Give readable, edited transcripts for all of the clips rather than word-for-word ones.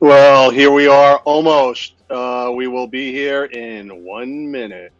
Well, here we are almost. We will be here in 1 minute.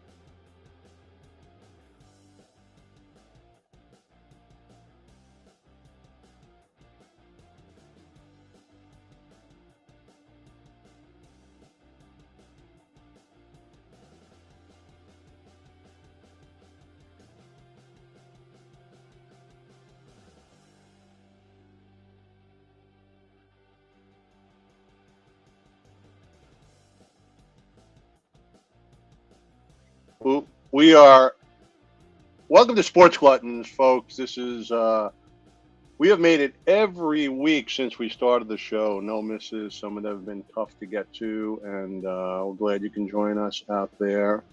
We are welcome to Sports Gluttons, folks. We have made it every week since we started the show. No misses. Some of them have been tough to get to, and we're glad you can join us out there.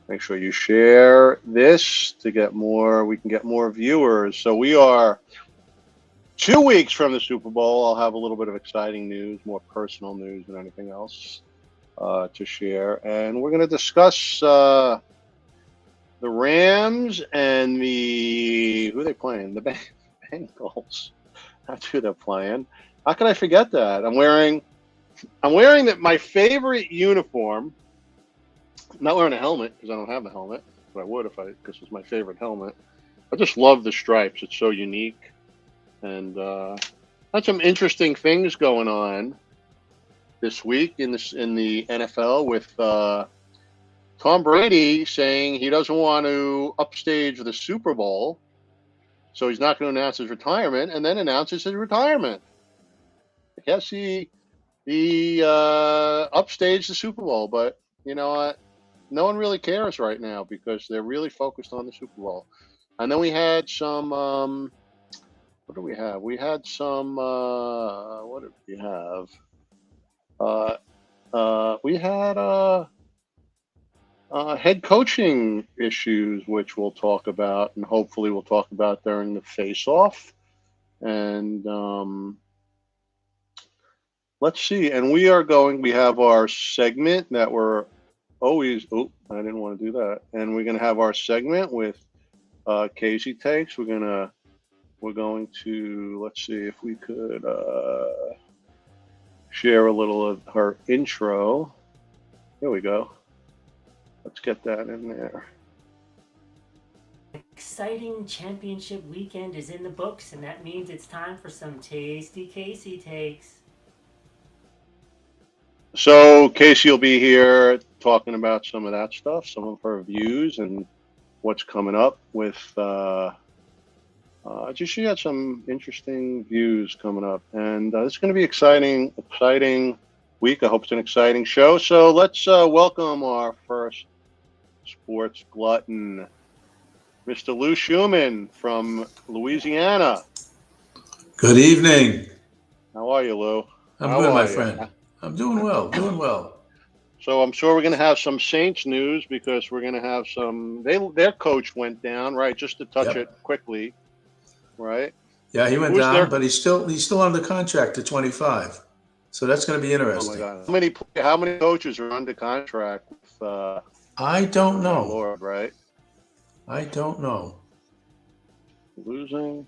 Make sure you share this to get more. We can get more viewers. So we are 2 weeks from the Super Bowl. I'll have a little bit of exciting news, more personal news than anything else to share, and we're going to discuss the Rams and who are they playing? The Bengals. That's who they're playing. How could I forget that? I'm wearing my favorite uniform. I'm not wearing a helmet because I don't have a helmet, but I would because it's my favorite helmet. I just love the stripes. It's so unique, and had some interesting things going on this week in the NFL with Tom Brady saying he doesn't want to upstage the Super Bowl, so he's not going to announce his retirement, and then announces his retirement. I guess he upstaged the Super Bowl, but you know what? No one really cares right now because they're really focused on the Super Bowl. And then we had some. What do we have? We had some. What did we have? We had head coaching issues, which we'll talk about, and hopefully we'll talk about during the face-off. And let's see. And we have our segment that we're always, oh, I didn't want to do that. And we're going to have our segment with Casey Takes. We're going to, let's see if we could share a little of her intro. Here we go. Let's get that in there. Exciting championship weekend is in the books, and that means it's time for some tasty Casey takes. So Casey will be here talking about some of that stuff, some of her views, and what's coming up with. She had some interesting views coming up, and it's going to be exciting week. I hope it's an exciting show. So let's welcome our first sports glutton, Mr. Lou Schumann from Louisiana. Good evening. How are you, Lou? I'm How good, my are you? friend. I'm doing well. So I'm sure we're going to have some Saints news because we're going to have their coach went down, right? Just to touch it Yep. quickly, right? Yeah, he went Who's down, their? but he's still under contract to 25. So that's going to be Oh my interesting. God! How many coaches are under contract with? I don't My know. Lord, right? I don't know. Losing.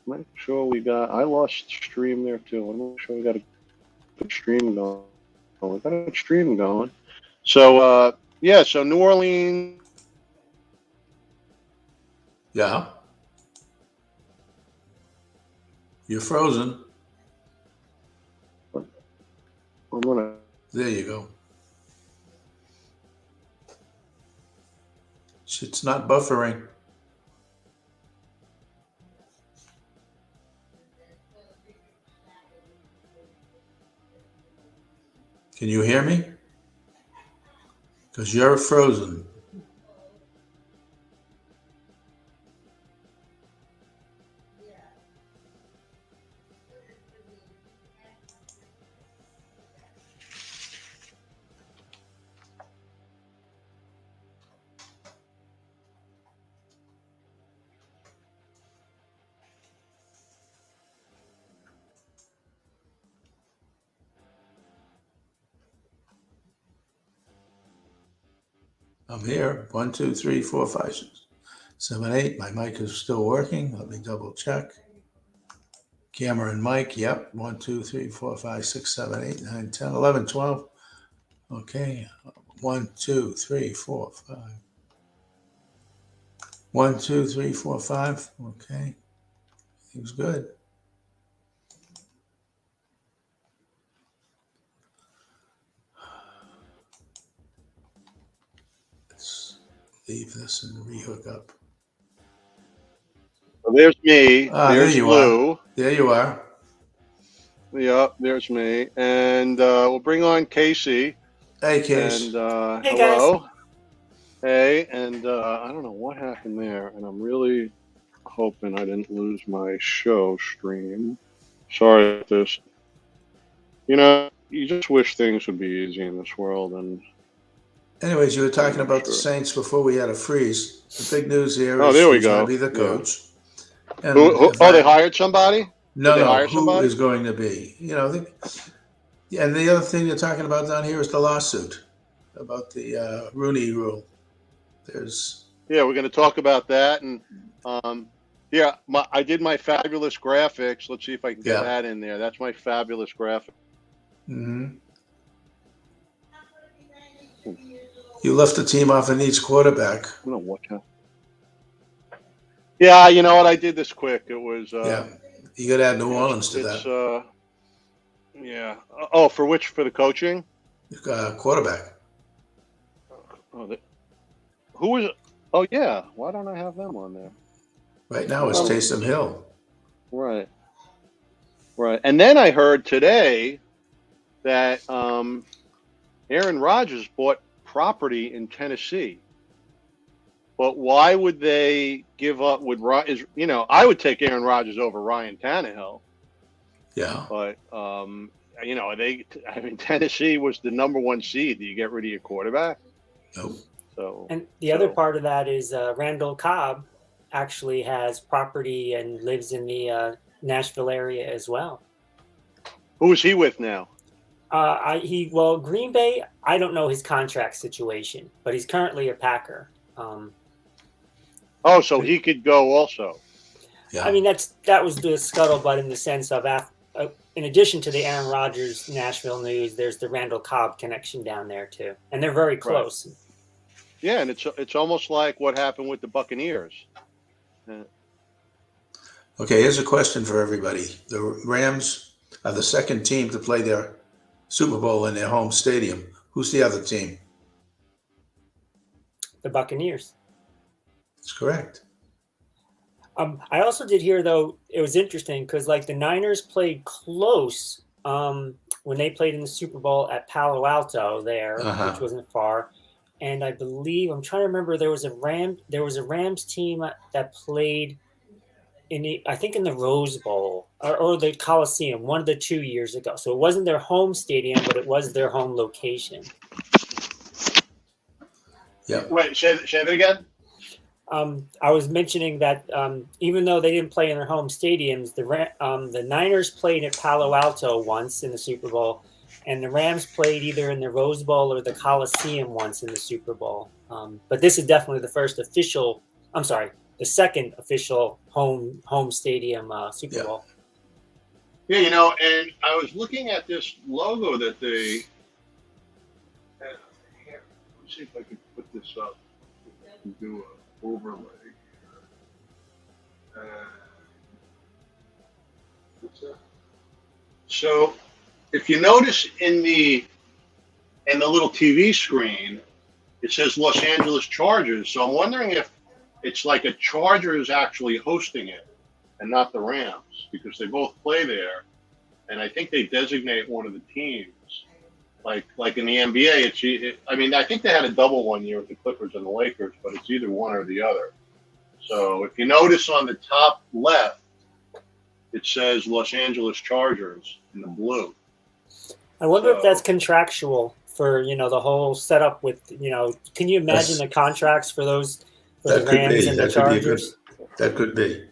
Make sure we got. I lost stream there too. I'm not sure we got a good stream going. We got a good stream going. So yeah. So New Orleans. Yeah. You're frozen. I'm gonna. There you go. It's not buffering. Can you hear me? Because you're frozen. I'm here. 1, 2, 3, 4, 5, 6, 7, 8. My mic is still working. Let me double check. Cameron, Mike, yep. 1, 2, 3, 4, 5, 6, 7, 8, 9, 10, 11, 12. Okay. 1, 2, 3, 4, 5. 1, 2, 3, 4, 5. Okay. Seems good. Let's leave this and rehook up. Well, there's me. There There's you Lou. are. There you are. Yep, there's me. And we'll bring on Casey. Hey, Case. And Hey, hello. Hey, and I don't know what happened there, and I'm really hoping I didn't lose my show stream. Sorry about this. You just wish things would be easy in this world, and Anyways, you were talking I'm about the sure. Saints before we had a freeze. The big news here Oh, is there we who's going go. to be the Yeah. coach. And Who, if oh, I- they hired somebody? Did no, they no, hire who somebody? is going to be? And the other thing they're talking about down here is the lawsuit about the Rooney Rule. Yeah, we're going to talk about that, and yeah, I did my fabulous graphics. Let's see if I can get that in there. That's my fabulous graphic. Mm-hmm. You left the team off and needs quarterback. I don't know what happened. Yeah, you know what? I did this quick. It was you got to add New Orleans to that. Yeah. Oh, for the coaching? Quarterback. Who was it? Oh, yeah. Why don't I have them on there? Right now it's Taysom Hill. Right. And then I heard today that Aaron Rodgers bought property in Tennessee. But why would they give up with I would take Aaron Rodgers over Ryan Tannehill. Yeah. But Tennessee was the number 1 seed. Do you get rid of your quarterback? Nope. And the other part of that is Randall Cobb actually has property and lives in the Nashville area as well. Who is he with now? Green Bay, I don't know his contract situation, but he's currently a Packer. So he could go also. Yeah. I mean, that was the scuttlebutt in the sense of in addition to the Aaron Rodgers Nashville news, there's the Randall Cobb connection down there too, and they're very close. Right. Yeah, and it's almost like what happened with the Buccaneers. Okay, here's a question for everybody. The Rams are the second team to play their Super Bowl in their home stadium. Who's the other team? The Buccaneers. That's correct. I also did hear, though, it was interesting because the Niners played close when they played in the Super Bowl at Palo Alto there, which wasn't far. And I believe, I'm trying to remember, there was a Rams team that played in the Rose Bowl or the Coliseum, one of the 2 years ago. So it wasn't their home stadium, but it was their home location. Yeah. Wait, say that again? I was mentioning that even though they didn't play in their home stadiums, the Niners played at Palo Alto once in the Super Bowl, and the Rams played either in the Rose Bowl or the Coliseum once in the Super Bowl. But this is definitely the second official home stadium Super Bowl. Yeah, and I was looking at this logo that they. Here, let me see if I can put this up. Do a overlay here. What's that? So, if you notice in the little TV screen, it says Los Angeles Chargers. So I'm wondering if it's like a Chargers actually hosting it and not the Rams, because they both play there, and I think they designate one of the teams. Like in the NBA, I think they had a double one year with the Clippers and the Lakers, but it's either one or the other. So if you notice on the top left, it says Los Angeles Chargers in the blue. I wonder if that's contractual for the whole setup with Can you imagine the contracts for those the Rams and the Chargers? That could be.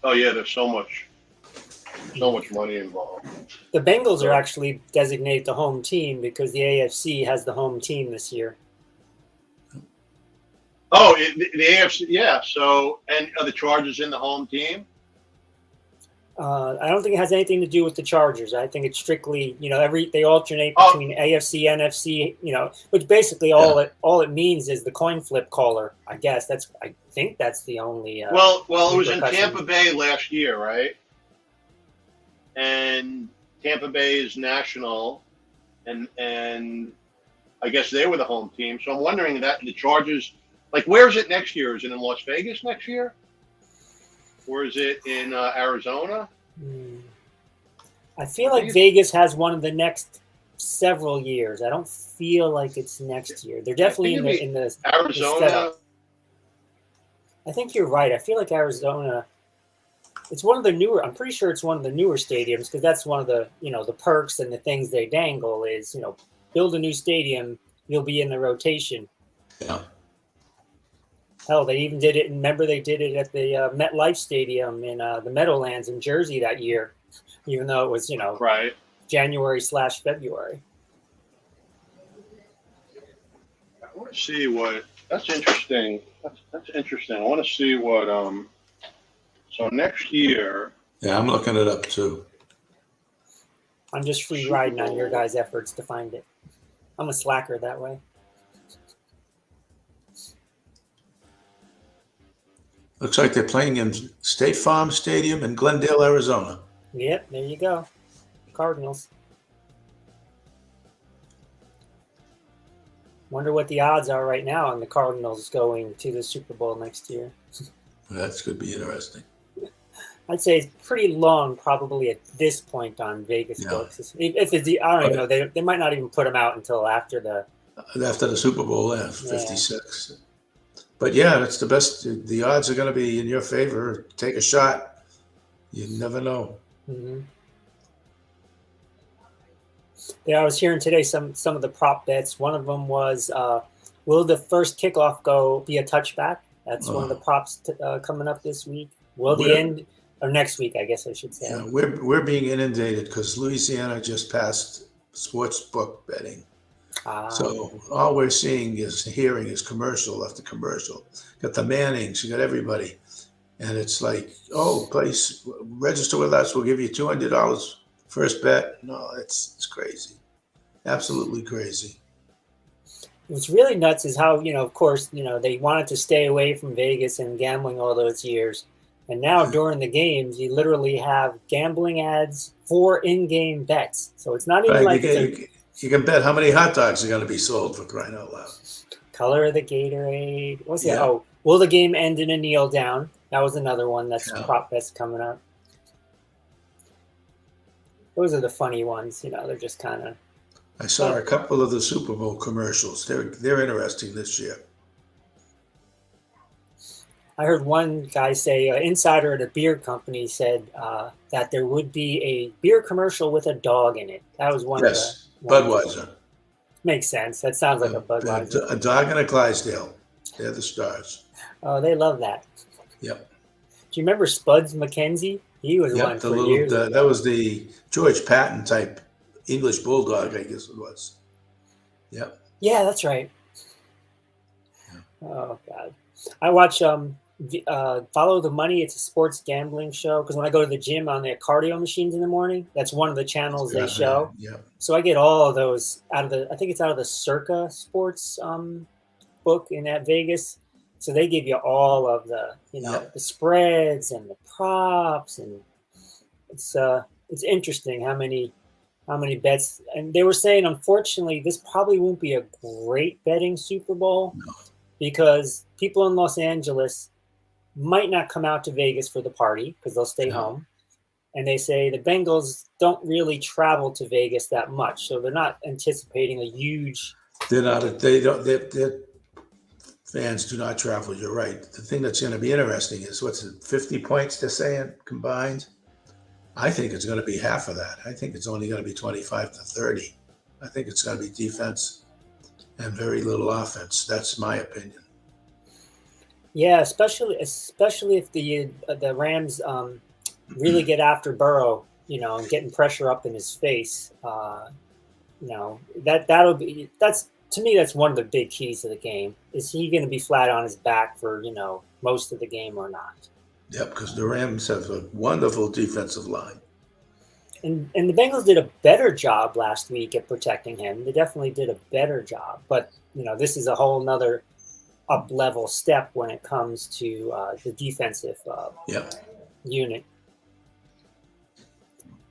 Oh yeah, there's so much money involved. The Bengals are actually designated the home team because the AFC has the home team this year. Oh, the AFC, yeah. So, and are the Chargers in the home team? I don't think it has anything to do with the Chargers. I think it's strictly, they alternate Oh. between AFC, NFC, which basically all it means is the coin flip caller. I guess I think that's the only. Well, it was in repercussion. Tampa Bay last year, right? And Tampa Bay is national, and I guess they were the home team. So I'm wondering that the Chargers, like, where is it next year? Is it in Las Vegas next year? Or is it in Arizona? I feel like Vegas has one of the next several years. I don't feel like it's next year. They're definitely in the Arizona. setup. I think you're right. I feel like Arizona. It's one of the newer. I'm pretty sure it's one of the newer stadiums because that's one of the the perks and the things they dangle is build a new stadium, you'll be in the rotation. Yeah. Hell, they even did it. Remember, they did it at the MetLife Stadium in the Meadowlands in Jersey that year, even though it was right January/February. I want to see what. That's interesting. That's interesting. I want to see what. So next year. Yeah, I'm looking it up too. I'm just free riding on your guys' efforts to find it. I'm a slacker that way. Looks like they're playing in State Farm Stadium in Glendale, Arizona. Yep, there you go. Cardinals. Wonder what the odds are right now on the Cardinals going to the Super Bowl next year. That's going to be interesting. I'd say it's pretty long, probably at this point on Vegas books. If it's, I don't even know, they might not even put them out until after the Super Bowl, 56. But yeah, it's the best. The odds are going to be in your favor. Take a shot. You never know. Mm-hmm. Yeah, I was hearing today some of the prop bets. One of them was, will the first kickoff be a touchback? That's one of the props coming up this week. Will the end or next week? I guess I should say. Yeah, we're being inundated because Louisiana just passed sports book betting. So all we're hearing is commercial after commercial. Got the Mannings, you got everybody, and it's like, please register with us. We'll give you $200 first bet. No, it's crazy, absolutely crazy. What's really nuts is how of course they wanted to stay away from Vegas and gambling all those years, and now during the games you literally have gambling ads for in-game bets. So it's not even you can bet how many hot dogs are going to be sold, for crying out loud. Color of the Gatorade. What's that? Oh, will the game end in a kneel down? That was another one that's prop bets coming up. Those are the funny ones. They're just kind of. I saw a couple of the Super Bowl commercials. They're interesting this year. I heard one guy say, an insider at a beer company said that there would be a beer commercial with a dog in it. That was one of the. Budweiser. Makes sense. That sounds like a Budweiser. A dog and a Clydesdale. They're the stars. Oh, they love that. Yep. Do you remember Spuds McKenzie? He was one for years ago. That was the George Patton type English bulldog, I guess it was. Yep. Yeah, that's right. Yeah. Oh God, I watch Follow the Money. It's a sports gambling show because when I go to the gym on their cardio machines in the morning, that's one of the channels they show. Yeah. So I get all of those I think it's out of the Circa Sports book in at Vegas. So they give you all of the the spreads and the props, and it's interesting how many bets. And they were saying, unfortunately, this probably won't be a great betting Super Bowl because people in Los Angeles might not come out to Vegas for the party because they'll stay home. And they say the Bengals don't really travel to Vegas that much, so they're not anticipating a huge. Their fans do not travel. You're right. The thing that's going to be interesting is 50 points they're saying combined. I think it's going to be half of that. I think it's only going to be 25 to 30. I think it's going to be defense and very little offense. That's my opinion. Yeah, especially if the Rams really get after Burrow, and getting pressure up in his face. That's to me that's one of the big keys to the game. Is he going to be flat on his back for most of the game or not? Yep, because the Rams have a wonderful defensive line. And the Bengals did a better job last week at protecting him. They definitely did a better job. But, this is a whole nother up-level step when it comes to the defensive unit.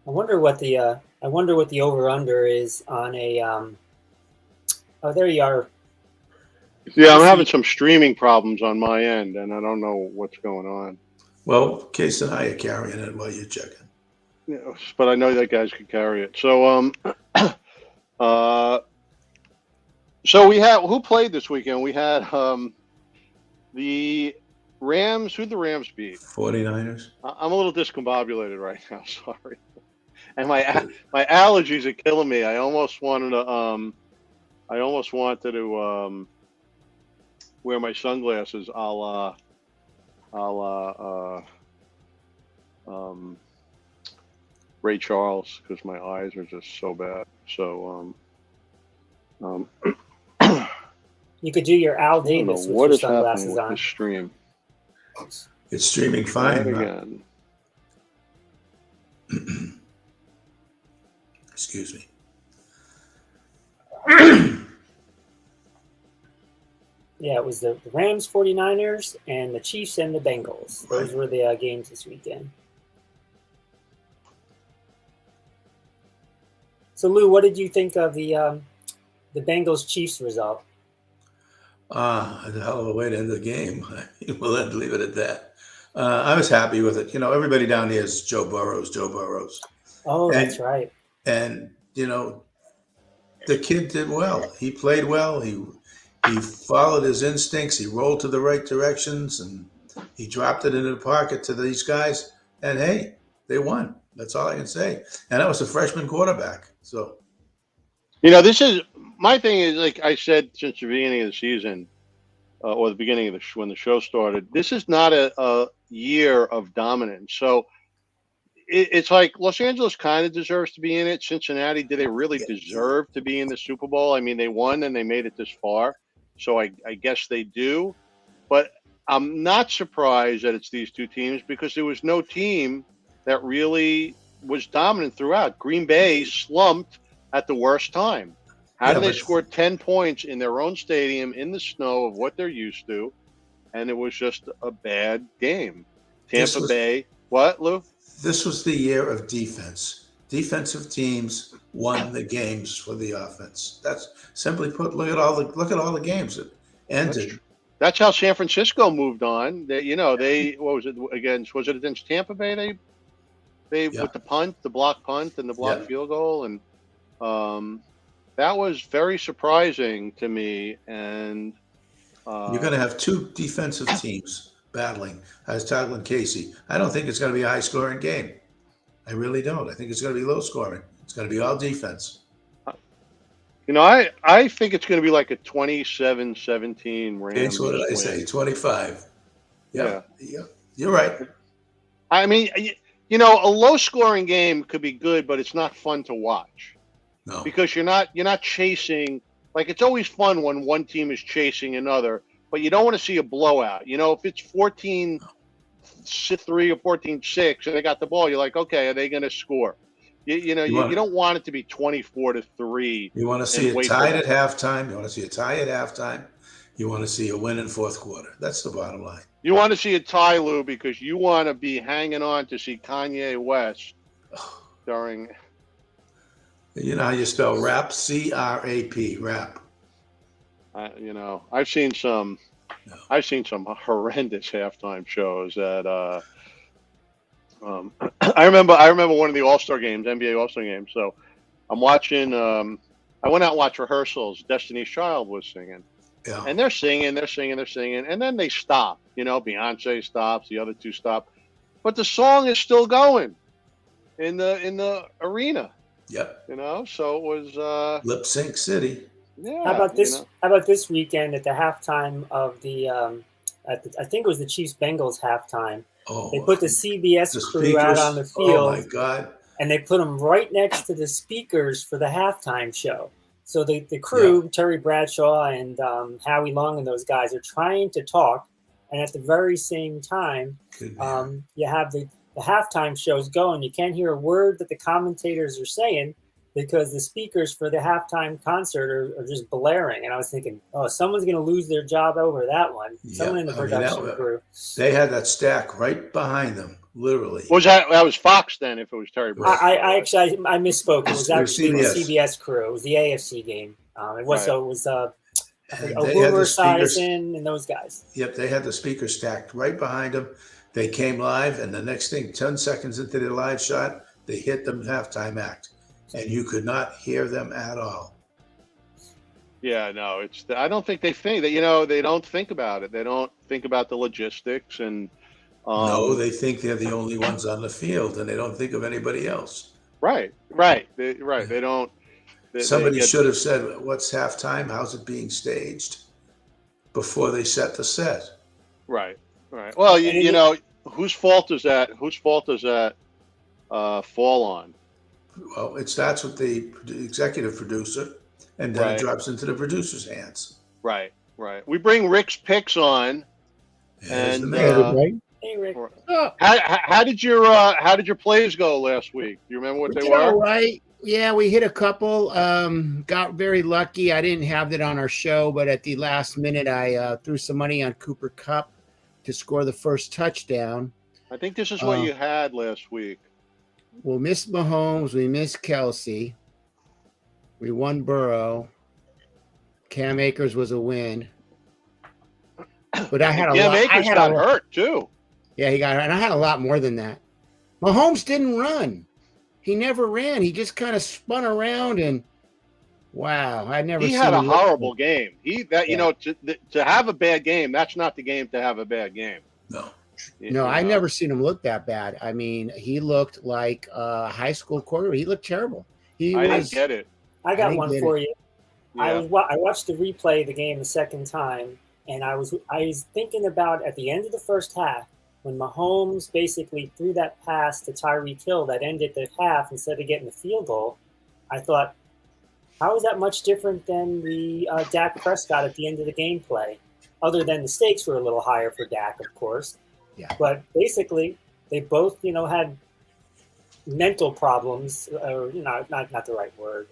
I wonder what the over/under is on a. Oh, there you are. Yeah, I'm having some streaming problems on my end, and I don't know what's going on. Well, Case and I are carrying it while you're checking. Yeah, but I know that guys could carry it. So, so we had who played this weekend? We had the Rams. Who'd the Rams beat? 49ers. I'm a little discombobulated right now. Sorry, and my allergies are killing me. I almost wanted to wear my sunglasses. Ray Charles, because my eyes are just so bad. So, you could do your Al Davis with your sunglasses on. This stream. It's streaming fine. Again. Excuse me. Yeah, it was the Rams, 49ers, and the Chiefs and the Bengals. Those were the games this weekend. So, Lou, what did you think of the Bengals-Chiefs result? A hell of a way to end the game. We'll leave it at that. I was happy with it. Everybody down here is Joe Burrows. Oh, that's right. And, the kid did well. He played well. He followed his instincts. He rolled to the right directions, and he dropped it into the pocket to these guys. And, hey, they won. That's all I can say. And that was a freshman quarterback. So, this is my thing is, like I said, since the beginning of the season, or the beginning of when the show started, this is not a year of dominance. So it's like Los Angeles kind of deserves to be in it. Cincinnati, do they really deserve to be in the Super Bowl? I mean, they won and they made it this far. So I guess they do. But I'm not surprised that it's these two teams, because there was no team that really was dominant throughout. Green Bay slumped at the worst time. How do they score 10 points in their own stadium in the snow of what they're used to? And it was just a bad game. Tampa Bay. What, Lou? This was the year of defense. Defensive teams won the games for the offense. That's simply put. Look at all the games that ended. That's how San Francisco moved on. They what was it against? Was it against Tampa Bay? They with the block punt and the block field goal, and that was very surprising to me. And you're going to have two defensive teams battling. I was talking with Casey. I don't think it's going to be a high-scoring game. I really don't. I think it's going to be low-scoring. It's going to be all defense. I think it's going to be like a 27-17 Rams. That's what did I say? 25. Yeah. You're right. I mean, a low-scoring game could be good, but it's not fun to watch. No. Because you're not chasing. Like, it's always fun when one team is chasing another, but you don't want to see a blowout. If it's 14-3 or 14-6 and they got the ball, you're like, okay, are they going to score? You don't want it to be 24-3. You want to see it tied at halftime. You want to see a tie at halftime. You want to see a win in fourth quarter. That's the bottom line. You want to see a tie, Lou, because you want to be hanging on to see Kanye West during. You know how you spell rap? C-R-A-P, rap. I've seen some horrendous halftime shows that. I remember one of the All-Star games, NBA All-Star games. So I'm watching. I went out and watched rehearsals. Destiny's Child was singing, and they're singing, and then they stop. Beyonce stops, the other two stop, but the song is still going in the arena. Yep. So it was Lip Sync City. Yeah. How about this? How about this weekend at the halftime of the? I think it was the Chiefs Bengals halftime. Oh, they put the CBS crew out on the field. Oh my God! And they put them right next to the speakers for the halftime show. So the crew, Terry Bradshaw and Howie Long and those guys are trying to talk, and at the very same time, you have the halftime shows going. You can't hear a word that the commentators are saying because the speakers for the halftime concert are just blaring. And I was thinking, oh, someone's going to lose their job over that one. Someone in the production crew. They had that stack right behind them, literally. That was Fox then? If it was Terry Bradshaw, I misspoke. It was actually the CBS crew. It was the AFC game. It was Boomer Esiason and those guys. Yep, they had the speakers stacked right behind them. They came live, and the next thing, 10 seconds into their live shot, they hit the halftime act, and you could not hear them at all. Yeah, no, I don't think they think that. They don't think about it. They don't think about the logistics and. No, they think they're the only ones on the field, and they don't think of anybody else. Right. They don't. Somebody should have said, "What's halftime? How's it being staged?" before they set the set. Right. Well, whose fault does that? Whose fault does that fall on? Well, it starts with the executive producer, and then it drops into the producer's hands. Right. We bring Rick's picks on, and hey, Rick. How did your plays go last week? Do you remember what they were? All right. Yeah, we hit a couple. Got very lucky. I didn't have that on our show, but at the last minute, I threw some money on Cooper Kupp to score the first touchdown. I think this is what you had last week. We'll miss Mahomes. We missed Kelsey. We won Burrow. Cam Akers was a win. But I had a lot. Cam Akers got hurt too. Yeah, he got hurt. And I had a lot more than that. Mahomes didn't run. He never ran. He just kind of spun around and wow, I never. He had a horrible game. To have a bad game, that's not the game to have a bad game. No, I never seen him look that bad. I mean, he looked like a high school quarterback. He looked terrible. I didn't get it. I got one for you. Yeah. I watched the replay of the game the second time, and I was thinking about at the end of the first half when Mahomes basically threw that pass to Tyreek Hill that ended the half instead of getting the field goal. I thought, how is that much different than the Dak Prescott at the end of the game play? Other than the stakes were a little higher for Dak, of course. Yeah. But basically, they both, had mental problems, or not the right word,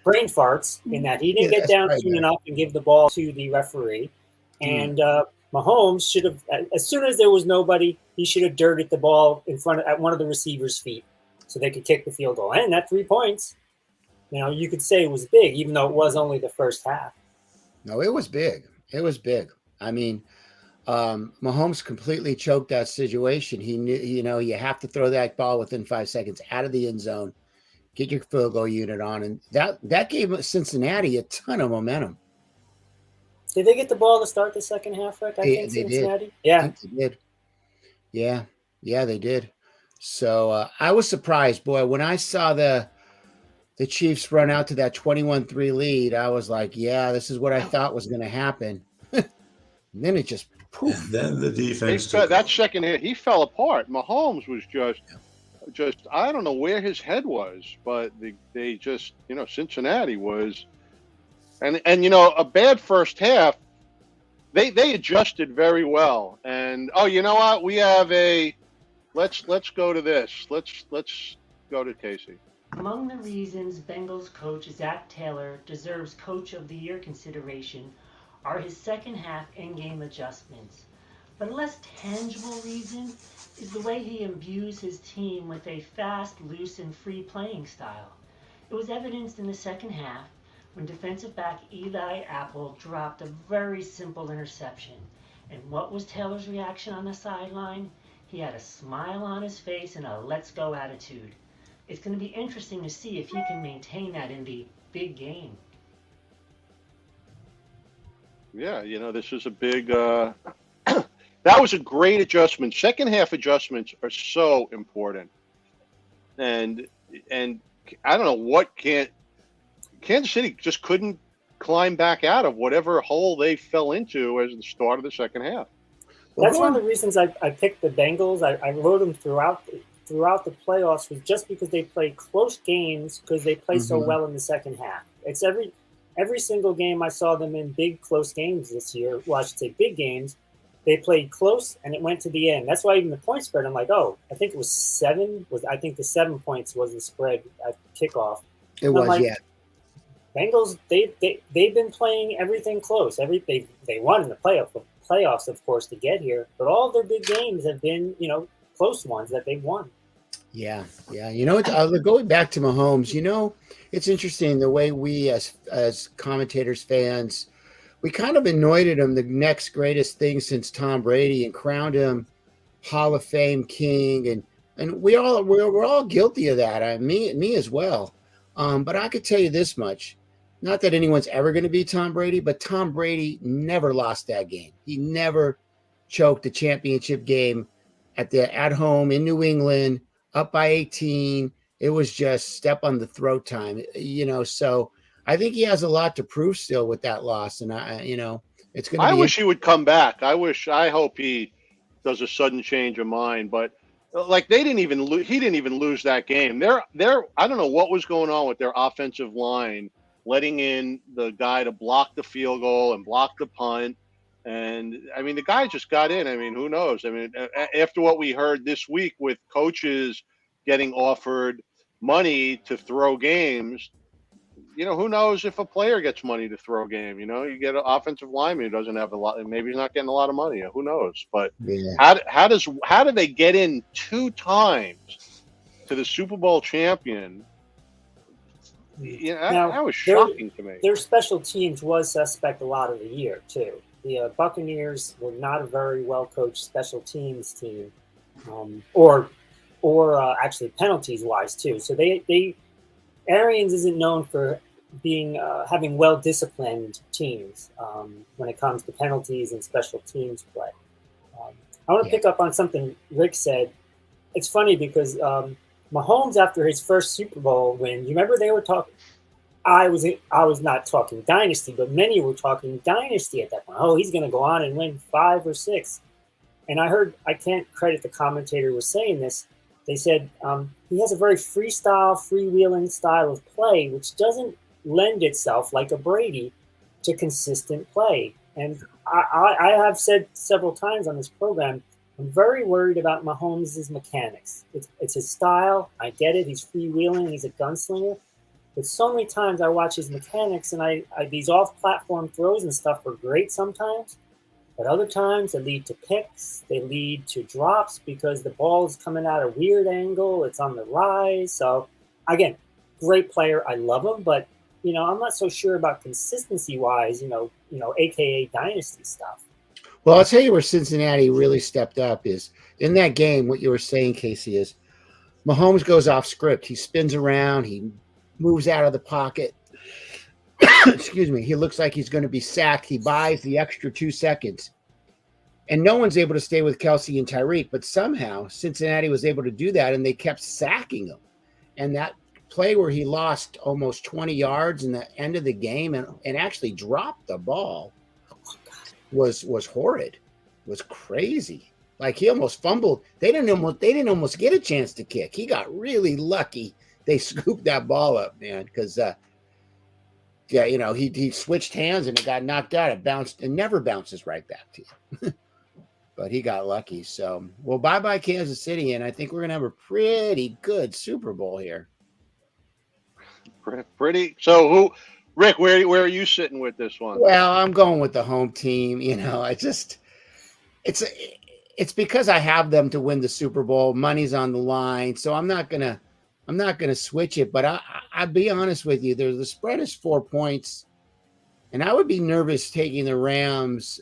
brain farts, in that he didn't get down soon enough and give the ball to the referee. And Mahomes should have, as soon as there was nobody, he should have dirted the ball at one of the receivers' feet so they could kick the field goal. And that 3 points, you could say it was big, even though it was only the first half. No, it was big. It was big. I mean, Mahomes completely choked that situation. He knew, you have to throw that ball within 5 seconds out of the end zone, get your field goal unit on. And that gave Cincinnati a ton of momentum. Did they get the ball to start the second half, Rick? I think Cincinnati. Did. Yeah. I think they did. Yeah, they did. So I was surprised, boy, when I saw the Chiefs run out to that 21-3 lead. I was like, yeah, this is what I thought was going to happen. And then it just poof. And then the defense. That second hit, he fell apart. Mahomes was just I don't know where his head was, but they just, Cincinnati was. And a bad first half, they adjusted very well. And you know what? We have let's go to this. Let's go to Casey. Among the reasons Bengals coach Zach Taylor deserves Coach of the Year consideration are his second half in-game adjustments. But a less tangible reason is the way he imbues his team with a fast, loose, and free playing style. It was evidenced in the second half when defensive back Eli Apple dropped a very simple interception. And what was Taylor's reaction on the sideline? He had a smile on his face and a let's go attitude. It's going to be interesting to see if he can maintain that in the big game. Yeah, this is a big that was a great adjustment. Second half adjustments are so important. And I don't know what Kansas City just couldn't climb back out of whatever hole they fell into as the start of the second half. That's one of the reasons I picked the Bengals. I wrote them throughout the playoffs was just because they play close games because they play so well in the second half. It's every single game I saw them in big close games this year. Well, I should say big games. they played close, and it went to the end. That's why even the point spread, I'm like, oh, I think it was 7. I think the 7 points was the spread at kickoff. It was, like, yeah. Bengals, they've been playing everything close. They won in the playoffs, of course, to get here, but all their big games have been, close ones that they've won. Yeah. Going back to Mahomes, it's interesting the way we as commentators, fans, we kind of anointed him the next greatest thing since Tom Brady and crowned him Hall of Fame king, and we're all guilty of that. Me as well. But I could tell you this much: not that anyone's ever going to be Tom Brady, but Tom Brady never lost that game. He never choked a championship game at home in New England, up by 18. It was just step on the throat time, So I think he has a lot to prove still with that loss, and it's going to. I wish he would come back. I hope he does a sudden change of mind, but like he didn't even lose that game. I don't know what was going on with their offensive line, letting in the guy to block the field goal and block the punt. And I mean, the guy just got in. I mean, who knows? I mean, after what we heard this week with coaches getting offered money to throw games, who knows if a player gets money to throw a game? You get an offensive lineman who doesn't have a lot, maybe he's not getting a lot of money. Who knows? But yeah. how do they get in 2 times to the Super Bowl champion? That was shocking to me. Their special teams was suspect a lot of the year too. The Buccaneers were not a very well coached special teams team, or actually penalties wise too. So Arians isn't known for being having well disciplined teams when it comes to penalties and special teams play. I want to pick up on something Rick said. It's funny because Mahomes, after his first Super Bowl win, you remember they were talking. I was not talking dynasty, but many were talking dynasty at that point. Oh, he's going to go on and win 5 or 6. And I can't credit the commentator who was saying this. They said he has a very freewheeling style of play, which doesn't lend itself, like a Brady, to consistent play. And I have said several times on this program, I'm very worried about Mahomes' mechanics. It's his style. I get it. He's freewheeling. He's a gunslinger. But so many times I watch his mechanics, and these off-platform throws and stuff are great sometimes. But other times they lead to picks, they lead to drops because the ball is coming at a weird angle, it's on the rise. So again, great player, I love him, but I'm not so sure about consistency-wise, AKA dynasty stuff. Well, I'll tell you where Cincinnati really stepped up is in that game. What you were saying, Casey, is Mahomes goes off script. He spins around, he moves out of the pocket. Excuse me. He looks like he's going to be sacked. He buys the extra 2 seconds. And no one's able to stay with Kelsey and Tyreek, but somehow Cincinnati was able to do that, and they kept sacking him. And that play where he lost almost 20 yards in the end of the game and actually dropped the ball was horrid. Was crazy. Like he almost fumbled. They didn't almost get a chance to kick. He got really lucky. They scooped that ball up, man, because he switched hands and it got knocked out. It bounced and never bounces right back to you. But he got lucky. So, well, bye-bye Kansas City, and I think we're going to have a pretty good Super Bowl here. Pretty. So, Rick, where are you sitting with this one? Well, I'm going with the home team. It's because I have them to win the Super Bowl. Money's on the line, so I'm not gonna switch it. But I'll be honest with you. The spread is 4 points, and I would be nervous taking the Rams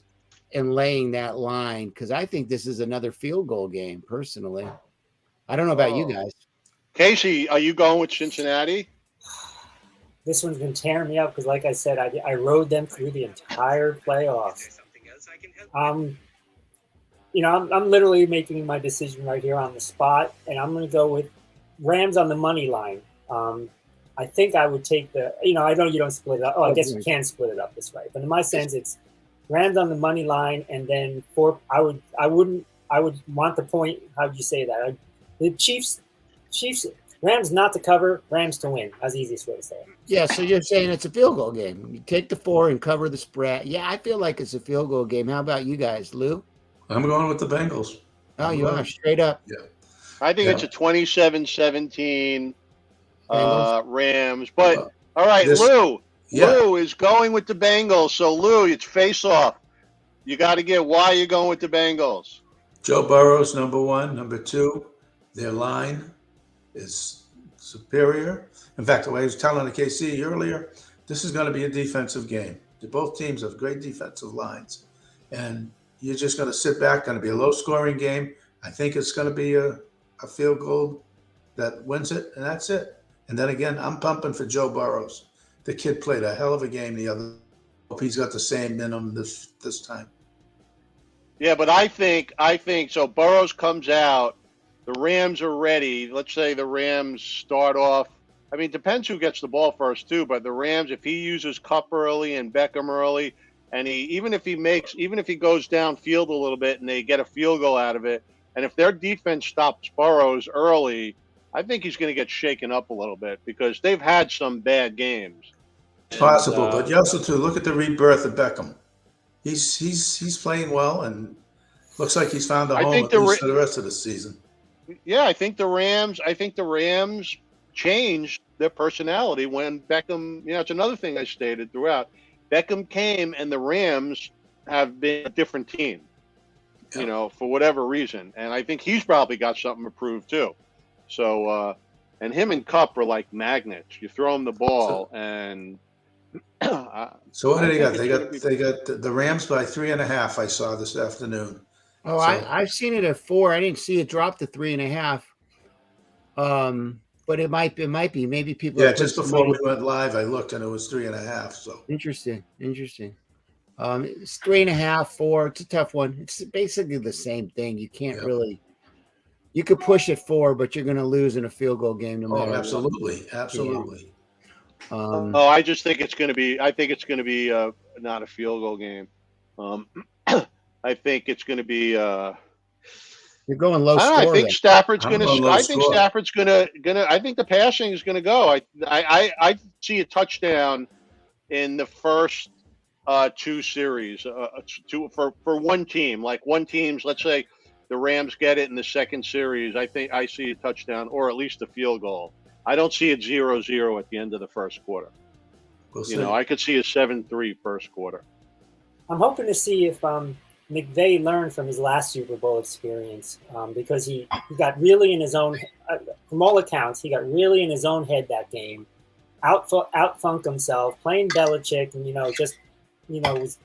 and laying that line because I think this is another field goal game. Personally, I don't know about you guys. Casey, are you going with Cincinnati? This one's been tearing me up because, like I said, I rode them through the entire playoffs. I'm literally making my decision right here on the spot, and I'm going to go with Rams on the money line. I think I would take I know you don't split it up. Oh, I guess you can split it up this way, but in my sense, it's Rams on the money line, and then I would want the point. How would you say that? The Chiefs. Rams not to cover, Rams to win. That's the easiest way to say it. Yeah, so you're saying it's a field goal game. You take the 4 and cover the spread. Yeah, I feel like it's a field goal game. How about you guys, Lou? I'm going with the Bengals. Oh, you are straight up. Yeah. I think it's a 27-17 Bengals. Rams. But all right, Lou is going with the Bengals. So Lou, it's face off. You got to get why you're going with the Bengals. Joe Burrow's number one. Number two, their line is superior. In fact, the way I was telling the KC earlier, this is going to be a defensive game. Both teams have great defensive lines. And you're just going to sit back, going to be a low-scoring game. I think it's going to be a field goal that wins it, and that's it. And then again, I'm pumping for Joe Burrows. The kid played a hell of a game the other. Hope he's got the same minimum this time. Yeah, but I think so. Burrows comes out. The Rams are ready. Let's say the Rams start off. I mean, it depends who gets the ball first too. But the Rams, if he uses Kupp early and Beckham early, and even if he goes downfield a little bit and they get a field goal out of it, and if their defense stops Burrows early, I think he's going to get shaken up a little bit because they've had some bad games. It's possible, but you also too look at the rebirth of Beckham. He's playing well and looks like he's found a home at least for the rest of the season. Yeah, I think the Rams changed their personality when Beckham. It's another thing I stated throughout. Beckham came, and the Rams have been a different team. Yeah. For whatever reason, and I think he's probably got something to prove too. So, and him and Kupp are like magnets. You throw him the ball, and so what do they got? They got the Rams by 3.5. I saw this afternoon. Oh, so, I've seen it at 4. I didn't see it drop to 3.5. But it might be. Maybe people. Yeah, just before we went live, I looked and it was 3.5. So interesting. It's 3.5, 4. It's a tough one. It's basically the same thing. You can't really. You could push it 4, but you're going to lose in a field goal game no matter. Oh, absolutely. I just think it's going to be. I think it's going to be not a field goal game. I think it's going to be. You're going low score. I think Stafford's going to. I think Stafford's going to. I think the passing is going to go. I see a touchdown in the first 2 series. For one team. Like one team's. Let's say the Rams get it in the second series. I think I see a touchdown or at least a field goal. I don't see it 0-0 at the end of the first quarter. We'll see. I could see a 7-3 first quarter. I'm hoping to see if McVay learned from his last Super Bowl experience because he got really in his own, from all accounts, he got really in his own head that game, outfunked himself, playing Belichick, and was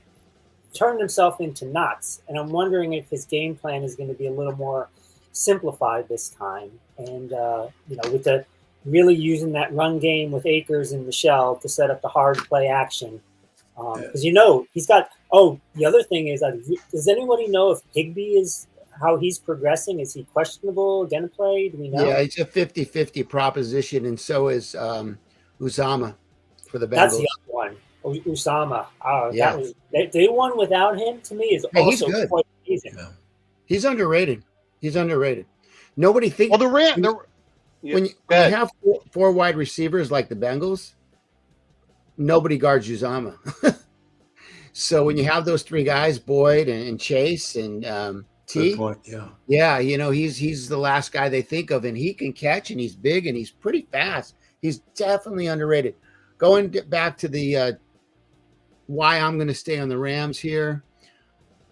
turned himself into knots. And I'm wondering if his game plan is going to be a little more simplified this time, and with the really using that run game with Akers and Michelle to set up the hard play action. Because he's got. Oh, the other thing is, does anybody know if Higbee is how he's progressing? Is he questionable going to play? Do we know? Yeah, it's a 50-50 proposition, and so is Uzama for the Bengals. That's the other one, Uzama. That was they won without him. To me, is also quite amazing. Yeah. He's underrated. Nobody thinks. Well, when you have 4 wide receivers like the Bengals, nobody guards Uzama. So when you have those 3 guys, Boyd and Chase and T, he's the last guy they think of, and he can catch, and he's big, and he's pretty fast. He's definitely underrated. Going back to the why I'm going to stay on the Rams here,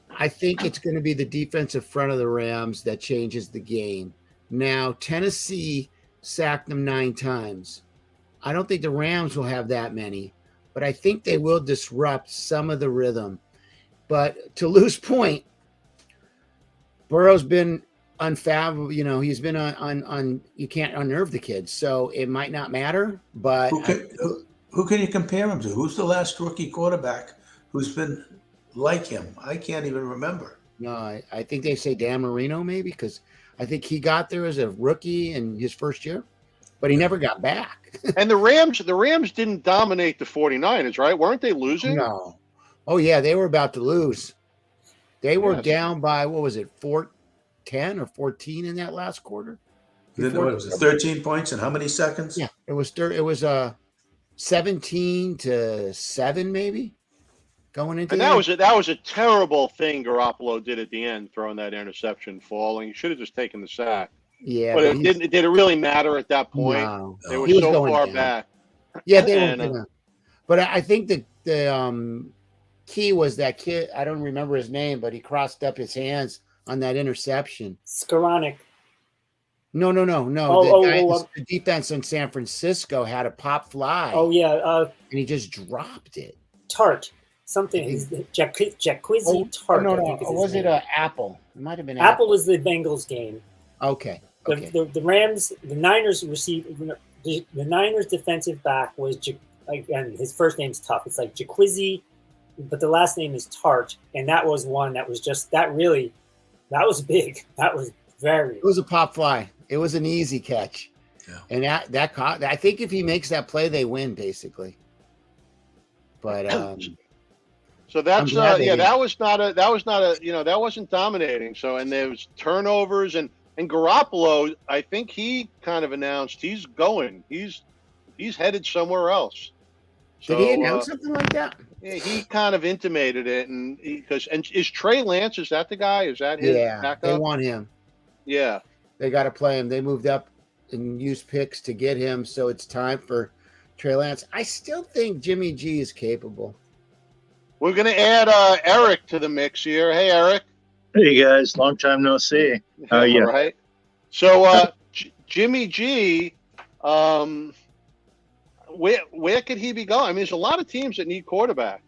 I think it's going to be the defensive front of the Rams that changes the game. Now, Tennessee sacked them 9 times. I don't think the Rams will have that many, but I think they will disrupt some of the rhythm. But to Lou's point, Burrow's been unfathomable. He's been on you can't unnerve the kid, so it might not matter. But who can you compare him to? Who's the last rookie quarterback who's been like him? I can't even remember. No, I think they say Dan Marino maybe, because I think he got there as a rookie in his first year, but he never got back. And the Rams didn't dominate the 49ers, right? Weren't they losing? No. Oh, yeah, they were about to lose. They were down by, 4-10 or 14 in that last quarter? What was it, 13 points in how many seconds? Yeah, it was 17-7 maybe. going into And that was a terrible thing Garoppolo did at the end, throwing that interception, falling. He should have just taken the sack. Yeah, But it didn't. Did it really matter at that point? No, They were he was so going far down. back. Yeah, they were And, gonna. But I think the key was that kid. I don't remember his name, but he crossed up his hands on that interception. Skoranek. No. The defense in San Francisco had a pop fly. Oh yeah, and he just dropped it. Tart. Something. Jacquizzi Tart. No. Was it Apple? It might have been Apple. Apple was the Bengals game. Okay. The Rams, the Niners received the Niners defensive back was again, his first name's tough. It's like Jacquizzi, but the last name is Tart, and that was one that was just that was big. That was It was a pop fly. It was an easy catch. Yeah. And that caught. I think if he makes that play, they win basically. But so that's that was not a that wasn't dominating. So and there was turnovers and Garoppolo, I think he kind of announced he's going. He's headed somewhere else. So, did he announce something like that? Yeah, he kind of intimated it, and is Trey Lance? Is that the guy? Is that his backup? They want him. Yeah, they got to play him. They moved up and used picks to get him, so it's time for Trey Lance. I still think Jimmy G is capable. We're going to add Eric to the mix here. Hey, Eric. Hey guys, long time no see. How are you? All right. So Jimmy G, where could he be going? I mean, there's a lot of teams that need quarterbacks.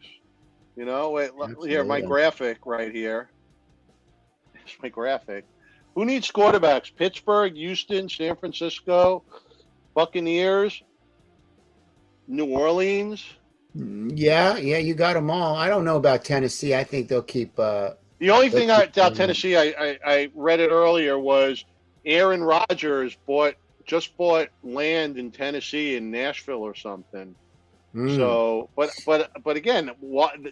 You know, here, my graphic right here. It's my graphic. Who needs quarterbacks? Pittsburgh, Houston, San Francisco, Buccaneers, New Orleans. Yeah, you got them all. I don't know about Tennessee. I think they'll keep. The only thing about Tennessee, I read it earlier, was Aaron Rodgers just bought land in Tennessee, in Nashville or something. So, but again,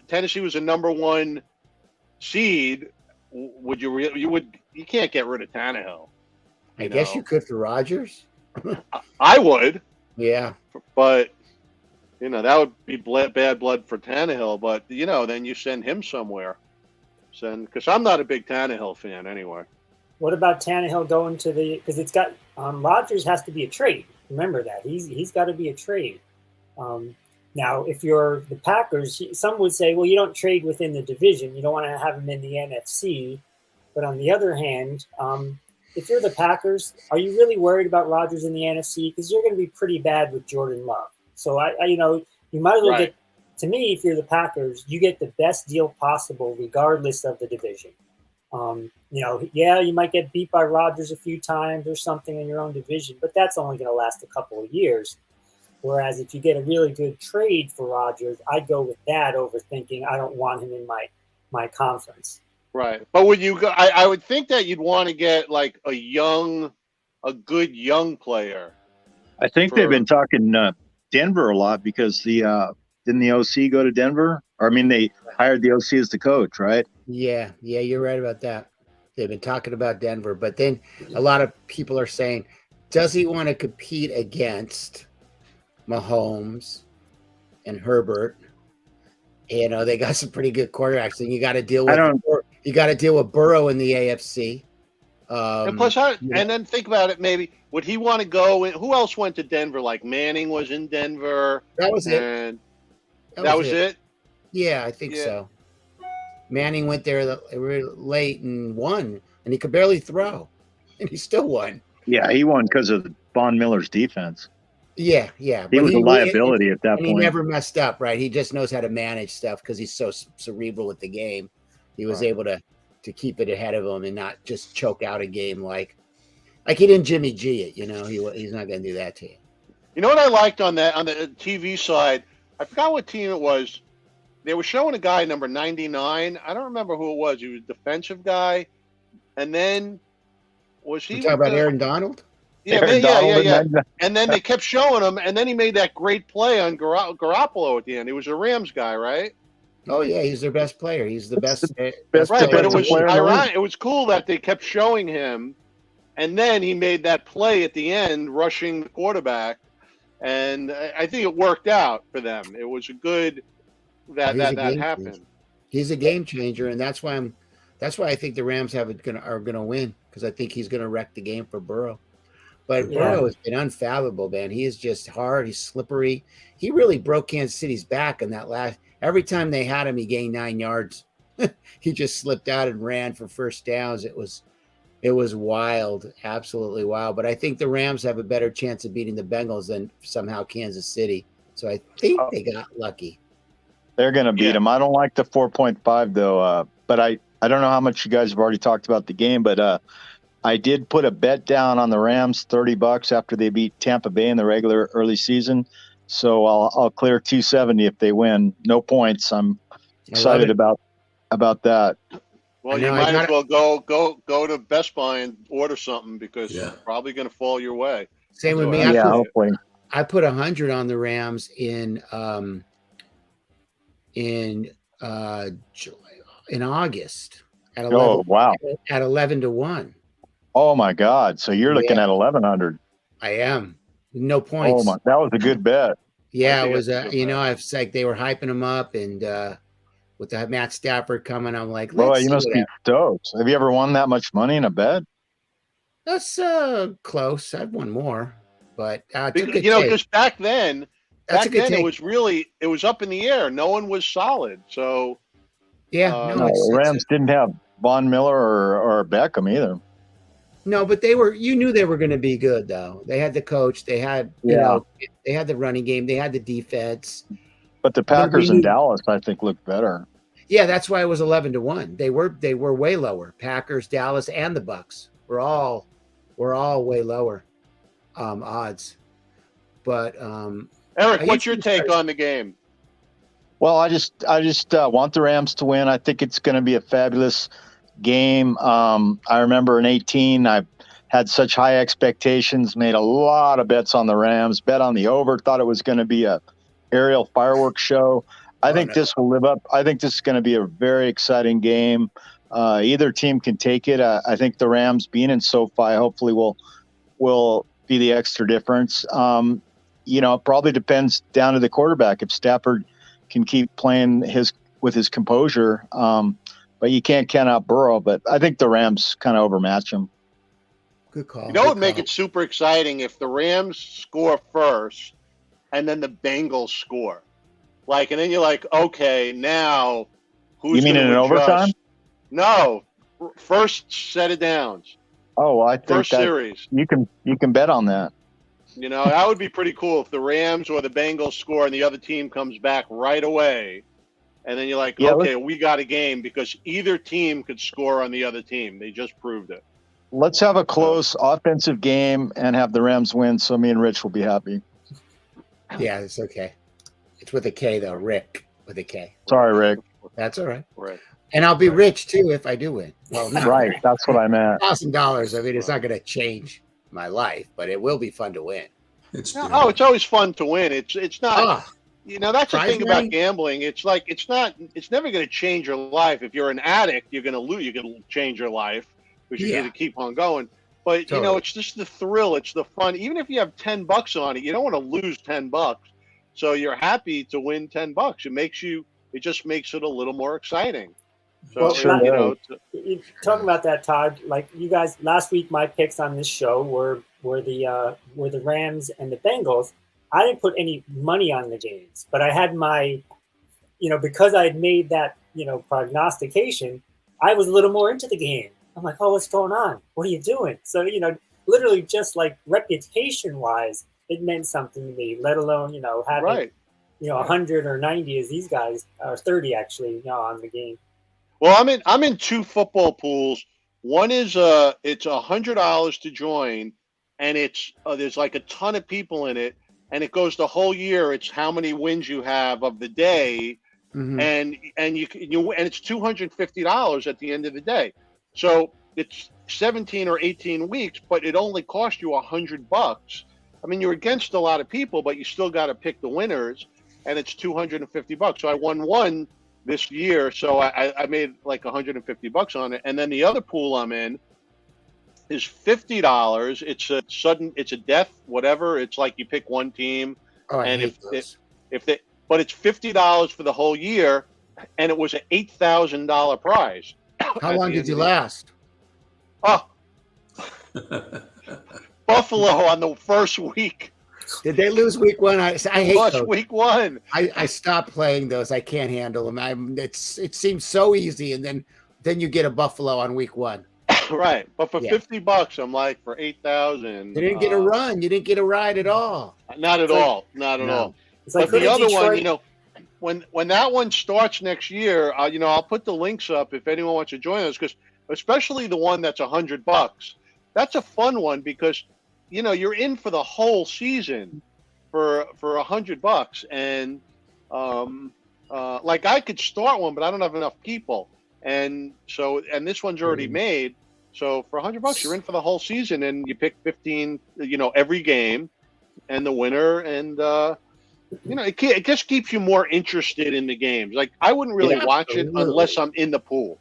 Tennessee was a number one seed. Would you can't get rid of Tannehill? I guess you could for Rodgers. I would. Yeah, but that would be bad blood for Tannehill. But then you send him somewhere. Because I'm not a big Tannehill fan anyway. What about Tannehill going to because it's got Rodgers has to be a trade. Remember that he's got to be a trade. Now, if you're the Packers, some would say, well, you don't trade within the division. You don't want to have him in the NFC. But on the other hand, if you're the Packers, are you really worried about Rodgers in the NFC? Because you're going to be pretty bad with Jordan Love. So you might as well get. To me, if you're the Packers, you get the best deal possible, regardless of the division. You might get beat by Rodgers a few times or something in your own division, but that's only going to last a couple of years. Whereas if you get a really good trade for Rodgers, I'd go with that over thinking I don't want him in my conference. Right. But would you go? I would think that you'd want to get like a good young player. I think they've been talking Denver a lot because didn't the OC go to Denver? Or I mean, they hired the OC as the coach, right? Yeah, you're right about that. They've been talking about Denver, but then a lot of people are saying, does he want to compete against Mahomes and Herbert? They got some pretty good quarterbacks, and you got to deal with Burrow in the AFC. And plus, and then think about it. Maybe would he want to go? Who else went to Denver? Like Manning was in Denver. That was it. And that was it. Yeah, I think so. Manning went there late and won, and he could barely throw, and he still won. Yeah, he won because of Von Miller's defense. Yeah. He was a liability at that point. He never messed up, right? He just knows how to manage stuff because he's so cerebral with the game. He was able to keep it ahead of him and not just choke out a game like he didn't Jimmy G it. He's not going to do that to you. You know what I liked on the TV side? I forgot what team it was. They were showing a guy number 99. I don't remember who it was. He was a defensive guy. And then was he talking about Aaron Donald? Yeah. And then they kept showing him, and then he made that great play on Garoppolo at the end. He was a Rams guy, right? Oh yeah, he's their best player. He's the best right, but it was ironic. It was cool that they kept showing him, and then he made that play at the end, rushing the quarterback. And I think it worked out for them. It was a good that he's a that game happened. changer. He's a game changer, and that's why I think the Rams are gonna win, because I think he's gonna wreck the game for Burrow. But Burrow has been unfathomable, man. He is just hard. He's slippery. He really broke Kansas City's back in that last. Every time they had him, he gained 9 yards. He just slipped out and ran for first downs. It was wild, absolutely wild. But I think the Rams have a better chance of beating the Bengals than somehow Kansas City. So I think they got lucky. They're going to beat them. I don't like the 4.5 though. But I don't know how much you guys have already talked about the game, but I did put a bet down on the Rams, $30 after they beat Tampa Bay in the regular early season. So I'll clear 270 if they win. No points. I'm excited about that. Well, you might as well go to Best Buy and order something, because it's probably going to fall your way. Same with me. Hopefully. I put 100 on the Rams in August at 11. Oh wow! At 11-1. Oh my God! So you're looking at 1,100. I am. No points. Oh my! That was a good bet. Yeah, it was. It's like they were hyping him up, and with the Matt Stafford coming, I'm like, let's you must be stoked. Have you ever won that much money in a bet? That's close. I've won more, but because back then it was up in the air. No one was solid. So the Rams didn't have Von Miller or Beckham either. No, but you knew they were going to be good though. They had the coach. They had they had the running game. They had the defense. But the Packers in Dallas, I think, looked better. Yeah, that's why it was 11-1. They were way lower. Packers, Dallas, and the Bucks were all way lower odds. But Eric, what's your take on the game? Well, I just want the Rams to win. I think it's going to be a fabulous game. I remember in 2018, I had such high expectations, made a lot of bets on the Rams, bet on the over, thought it was going to be a aerial fireworks show. I think this will live up. I think this is going to be a very exciting game. Either team can take it. I think the Rams being in SoFi hopefully will be the extra difference. It probably depends down to the quarterback. If Stafford can keep playing with his composure, but you can't count out Burrow. But I think the Rams kind of overmatch him. Good call. It would make it super exciting if the Rams score first and then the Bengals score. And then you're like, okay, now who's going to in overtime? No, first set of downs. Oh, I think first series. You can bet on that. That would be pretty cool if the Rams or the Bengals score and the other team comes back right away. And then you're like, okay, we got a game, because either team could score on the other team. They just proved it. Let's have a close offensive game and have the Rams win, so me and Rich will be happy. Yeah, it's okay. It's with a K, though. Rick with a K. Sorry, Rick. That's all right. Right. And I'll be rich, too, if I do win. Well, right. That's what I meant. $1,000. I mean, it's not going to change my life, but it will be fun to win. It's always fun to win. It's not. That's the thing about gambling. It's like it's never going to change your life. If you're an addict, you're going to lose. You can change your life because you're going to keep on going. But it's just the thrill. It's the fun. Even if you have $10 on it, you don't want to lose $10. So you're happy to win $10. It just makes it a little more exciting. So talking about that, Todd. Like you guys last week, my picks on this show were the Rams and the Bengals. I didn't put any money on the games, but I had my, because I had made that, prognostication, I was a little more into the game. I'm like, oh, what's going on? What are you doing? So, literally just like reputation wise, it meant something to me, let alone, having, 100 or 90 as these guys, or 30 actually, on the game. Well, I'm in two football pools. One is it's $100 to join, and it's there's like a ton of people in it, and it goes the whole year. It's how many wins you have of the day, and it's $250 at the end of the day. So it's 17 or 18 weeks, but it only cost you $100. I mean, you're against a lot of people, but you still got to pick the winners, and it's $250. So I won one this year, so I made like $150 on it. And then the other pool I'm in is $50. It's a death, whatever. It's like you pick one team, and if but it's $50 for the whole year, and it was an $8,000 prize. How long did you last? Oh, Buffalo on the first week. Did they lose week one? I hate those. Week one. I stopped playing those. I can't handle them. It seems so easy, and then you get a Buffalo on week one. Right, but for $50, I'm like, for 8,000. You didn't get a run. You didn't get a ride at all. Not at all. Not at all. Like, but the other one, when that one starts next year, I'll put the links up if anyone wants to join us, because especially the one that's $100. That's a fun one because, you're in for the whole season for $100, and like I could start one, but I don't have enough people, and this one's already made. So for $100, you're in for the whole season, and you pick 15, every game, and the winner, and it just keeps you more interested in the games. Like I wouldn't really watch it unless I'm in the pool.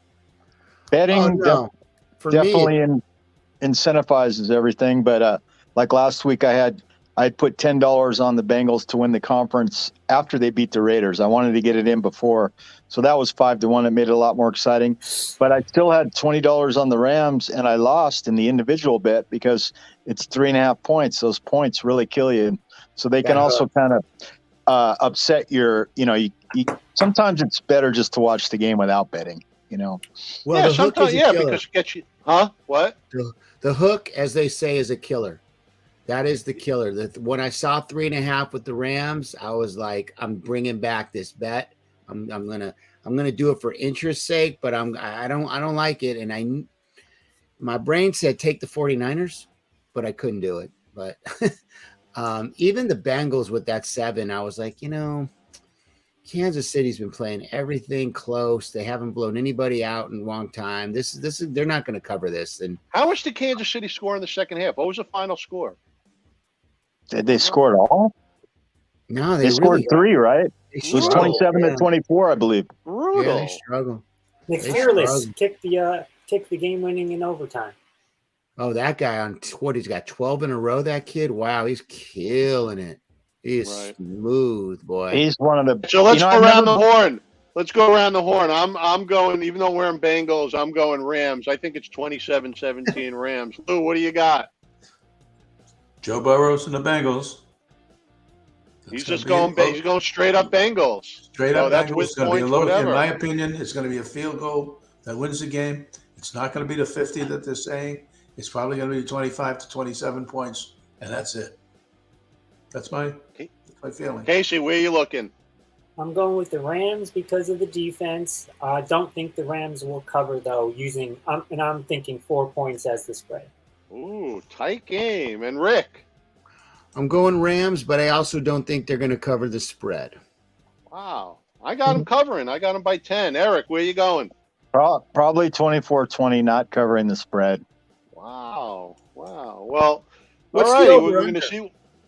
Betting definitely incentivizes everything, but like last week, I'd put $10 on the Bengals to win the conference after they beat the Raiders. I wanted to get it in before, so that was 5-1. It made it a lot more exciting. But I still had $20 on the Rams, and I lost in the individual bet because it's 3.5 points. Those points really kill you, so they can also kind of upset your. Sometimes it's better just to watch the game without betting. Well, yeah, sometimes because it gets you. Huh? What? The hook, as they say, is a killer. That is the killer. When I saw 3.5 with the Rams, I was like, I'm bringing back this bet. I'm gonna do it for interest's sake, but I don't like it. And my brain said take the 49ers, but I couldn't do it. But even the Bengals with that 7, I was like, Kansas City's been playing everything close. They haven't blown anybody out in a long time. They're not going to cover this. And how much did Kansas City score in the second half? What was the final score? Did they score at all? No, they scored 3, right? It was 27-24, I believe. Brutal. Yeah, they struggle. McFearless kicked the game winning in overtime. Oh, that guy on what? He's got 12 in a row. That kid, wow, he's killing it. He's smooth, boy. He's one of the. So let's go around the horn. Let's go around the horn. I'm going. Even though we're in Bengals, I'm going Rams. I think it's 27-17 Rams. Lou, what do you got? Joe Burrows and the Bengals. He's going straight up Bengals. Straight up that's Bengals. with It's going to be a points, low. In whatever. my opinion, it's going to be a field goal that wins the game. It's not going to be the 50 that they're saying. It's probably going to be 25 to 27 points, and that's it. That's my feeling. Casey, where are you looking? I'm going with the Rams because of the defense. I don't think the Rams will cover, though, and I'm thinking 4 points as the spread. Ooh, tight game. And Rick? I'm going Rams, but I also don't think they're going to cover the spread. Wow. I got them covering. I got them by 10. Eric, where you going? Probably 24-20, not covering the spread. Wow. Well, What's all the right. over-under?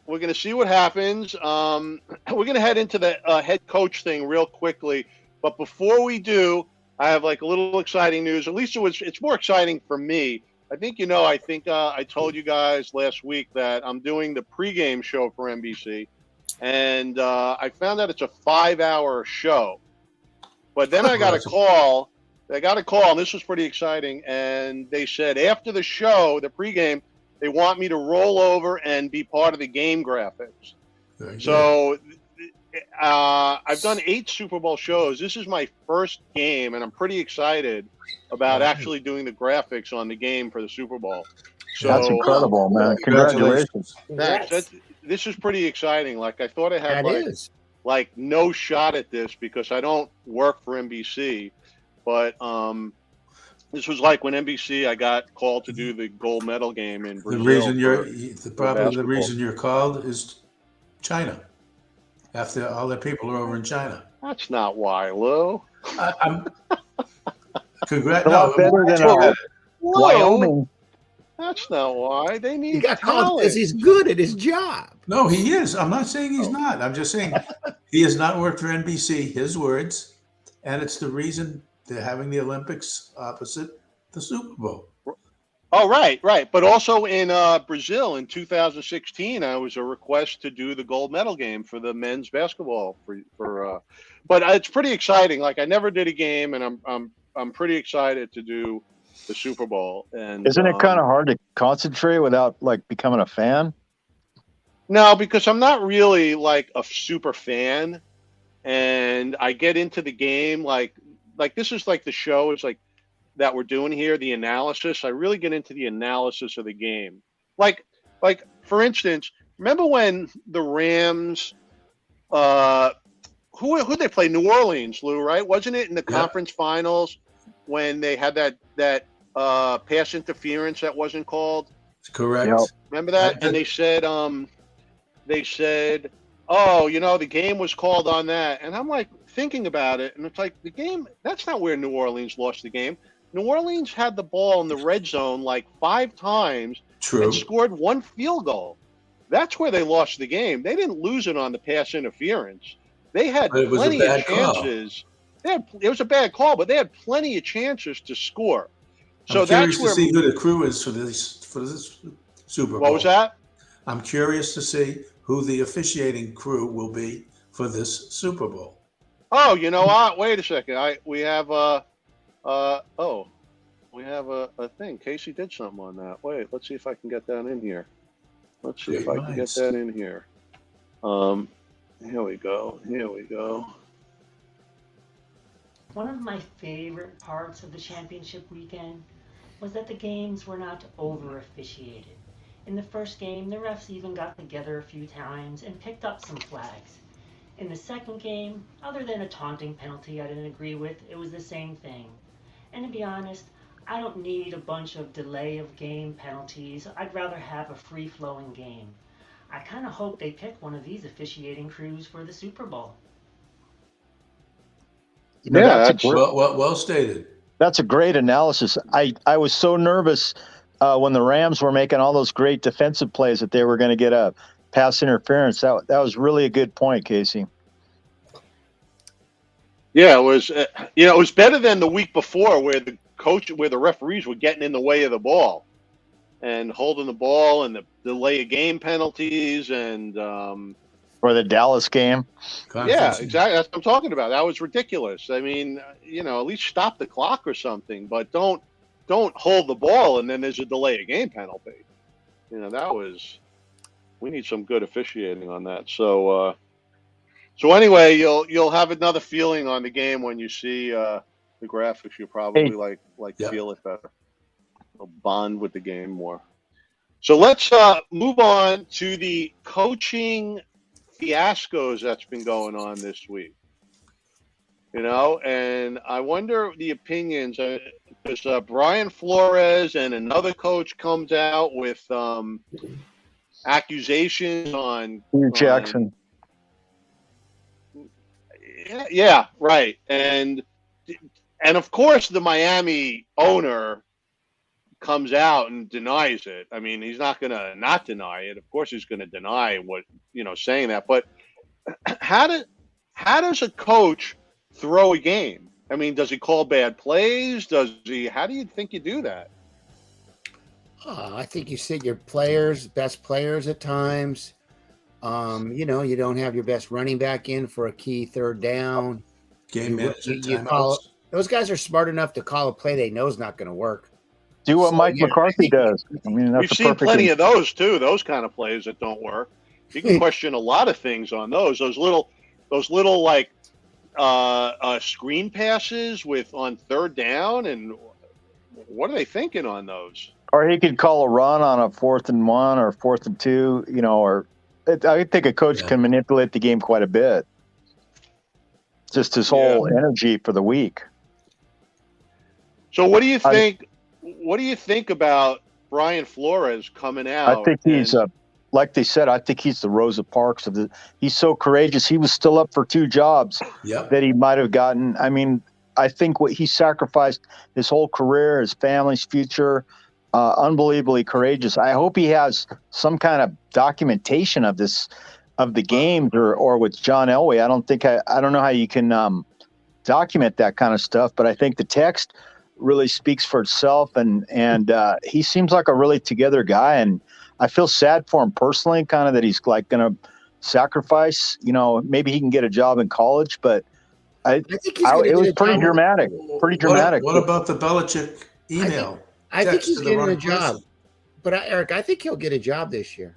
We're going to see what happens. We're going to head into the head coach thing real quickly. But before we do, I have like a little exciting news. At least it's more exciting for me. I think I told you guys last week that I'm doing the pregame show for NBC. And I found out it's a 5-hour show. But then I got a call. And this was pretty exciting. And they said after the show, the pregame, they want me to roll over and be part of the game graphics. So I've done 8 Super Bowl shows. This is my first game, and I'm pretty excited about actually doing the graphics on the game for the Super Bowl. So that's incredible, man. Congratulations. Thanks. This is pretty exciting. Like I thought I had like no shot at this because I don't work for NBC, but this was like when NBC I got called to do the gold medal game in Brazil. The reason you're called is China. After all their people are over in China. That's not why, Lou. Better than Wyoming. That's not why. They need He got called because he's good at his job. No, he is. I'm not saying he's not. I'm just saying he has not worked for NBC, his words, and it's the reason they're having the Olympics opposite the Super Bowl. Oh, right. But also in Brazil in 2016, I was a request to do the gold medal game for the men's basketball but it's pretty exciting. Like I never did a game, and I'm pretty excited to do the Super Bowl. And Isn't it kind of hard to concentrate without like becoming a fan? no, because I'm not really like a super fan, and I get into the game like this is like the show is like that we're doing here, the analysis. I really get into the analysis of the game. Like for instance, remember when the Rams who they play? New Orleans, Lou, right? Wasn't it in the conference finals when they had that pass interference that wasn't called? Correct. Yep. Remember that? And they said oh, the game was called on that. And I'm like thinking about it, and it's like the game, that's not where New Orleans lost the game. New Orleans had the ball in the red zone like 5 times and scored 1 field goal. That's where they lost the game. They didn't lose it on the pass interference. They had plenty of chances. It was a bad call, but they had plenty of chances to score. So I'm curious to see who the crew is for this Super Bowl. What was that? I'm curious to see who the officiating crew will be for this Super Bowl. Oh, you know what? Wait a second. We have a thing. Casey did something on that. Wait, let's see if I can get that in here. Let's see if I can get that in here. Here we go. One of my favorite parts of the championship weekend was that the games were not over-officiated. In the first game, the refs even got together a few times and picked up some flags. In the second game, other than a taunting penalty I didn't agree with, it was the same thing. And to be honest, I don't need a bunch of delay of game penalties. I'd rather have a free-flowing game. I kind of hope they pick one of these officiating crews for the Super Bowl. That's well stated. That's a great analysis. I was so nervous when the Rams were making all those great defensive plays that they were going to get a pass interference. That was really a good point, Casey. Yeah, it was. It was better than the week before, where the referees were getting in the way of the ball and holding the ball, and the delay of game penalties, and for the Dallas game. Yeah, exactly. That's what I'm talking about. That was ridiculous. I mean, at least stop the clock or something, but don't hold the ball and then there's a delay of game penalty. We need some good officiating on that. So anyway, you'll have another feeling on the game when you see the graphics. You'll probably feel it better. You'll bond with the game more. So let's move on to the coaching fiascos that's been going on this week. And I wonder the opinions, because Brian Flores and another coach comes out with accusations on Jackson. Yeah, right. And of course the Miami owner comes out and denies it. I mean, he's not going to not deny it. Of course he's going to deny what, saying that. But how does a coach throw a game? I mean, does he call bad plays? How do you think you do that? I think you sit your best players at times. You don't have your best running back in for a key third down. Game management. Those guys are smart enough to call a play they know is not going to work. Do what Mike McCarthy does. I mean, we've seen plenty of those too. Those kind of plays that don't work. You can question a lot of things on those. Those little like screen passes on third down, and what are they thinking on those? Or he could call a run on a 4th and 1 or 4th and 2. I think a coach can manipulate the game quite a bit. Just his whole energy for the week. So what do you think? What do you think about Brian Flores coming out? I think he's like they said. I think he's the Rosa Parks of the. He's so courageous. He was still up for 2 jobs that he might have gotten. I mean, I think what he sacrificed his whole career, his family's future. Unbelievably courageous. I hope he has some kind of documentation of the games or with John Elway. I don't know how you can document that kind of stuff, but I think the text really speaks for itself, and he seems like a really together guy, and I feel sad for him personally, kind of that he's like going to sacrifice. Maybe he can get a job in college, but I think it was pretty dramatic. Pretty dramatic. What about the Belichick email? I think he's getting a job. But Eric, I think he'll get a job this year.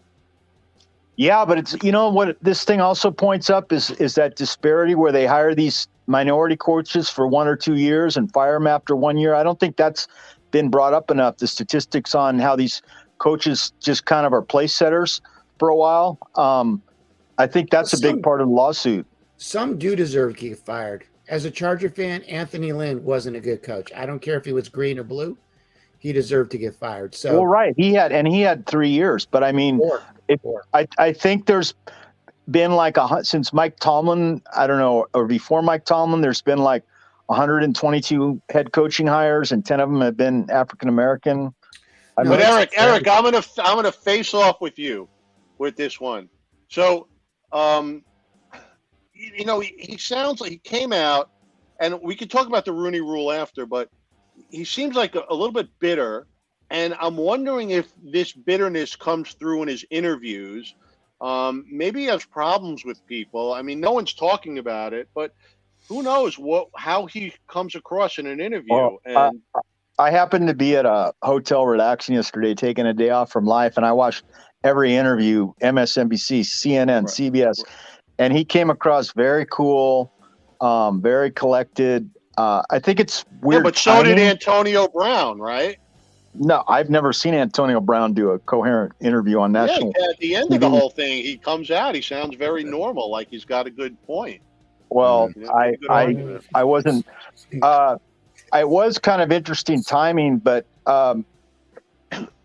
Yeah, but it's what this thing also points up is that disparity where they hire these minority coaches for 1 or 2 years and fire them after 1 year. I don't think that's been brought up enough. The statistics on how these coaches just kind of are place setters for a while. I think that's a big part of the lawsuit. Some do deserve to get fired. As a Charger fan, Anthony Lynn wasn't a good coach. I don't care if he was green or blue. He deserved to get fired. So, well, right. He had 3 years, but I mean, Four. I think there's been since Mike Tomlin, I don't know, or before Mike Tomlin, there's been 122 head coaching hires, and 10 of them have been African American. But Eric, I'm gonna face off with you with this one. So, he sounds like he came out, and we could talk about the Rooney Rule after, but he seems like a little bit bitter, and I'm wondering if this bitterness comes through in his interviews. Maybe he has problems with people. I mean, no one's talking about it, but who knows how he comes across in an interview. Well, I happened to be at a hotel relaxing yesterday, taking a day off from life, and I watched every interview, MSNBC, CNN, CBS, and he came across very cool, very collected. I think it's weird. Yeah, but so did Antonio Brown, right? No, I've never seen Antonio Brown do a coherent interview on national. Yeah, at the end of the whole thing, he comes out. He sounds very normal, like he's got a good point. Well, I wasn't. I was kind of interesting timing, but I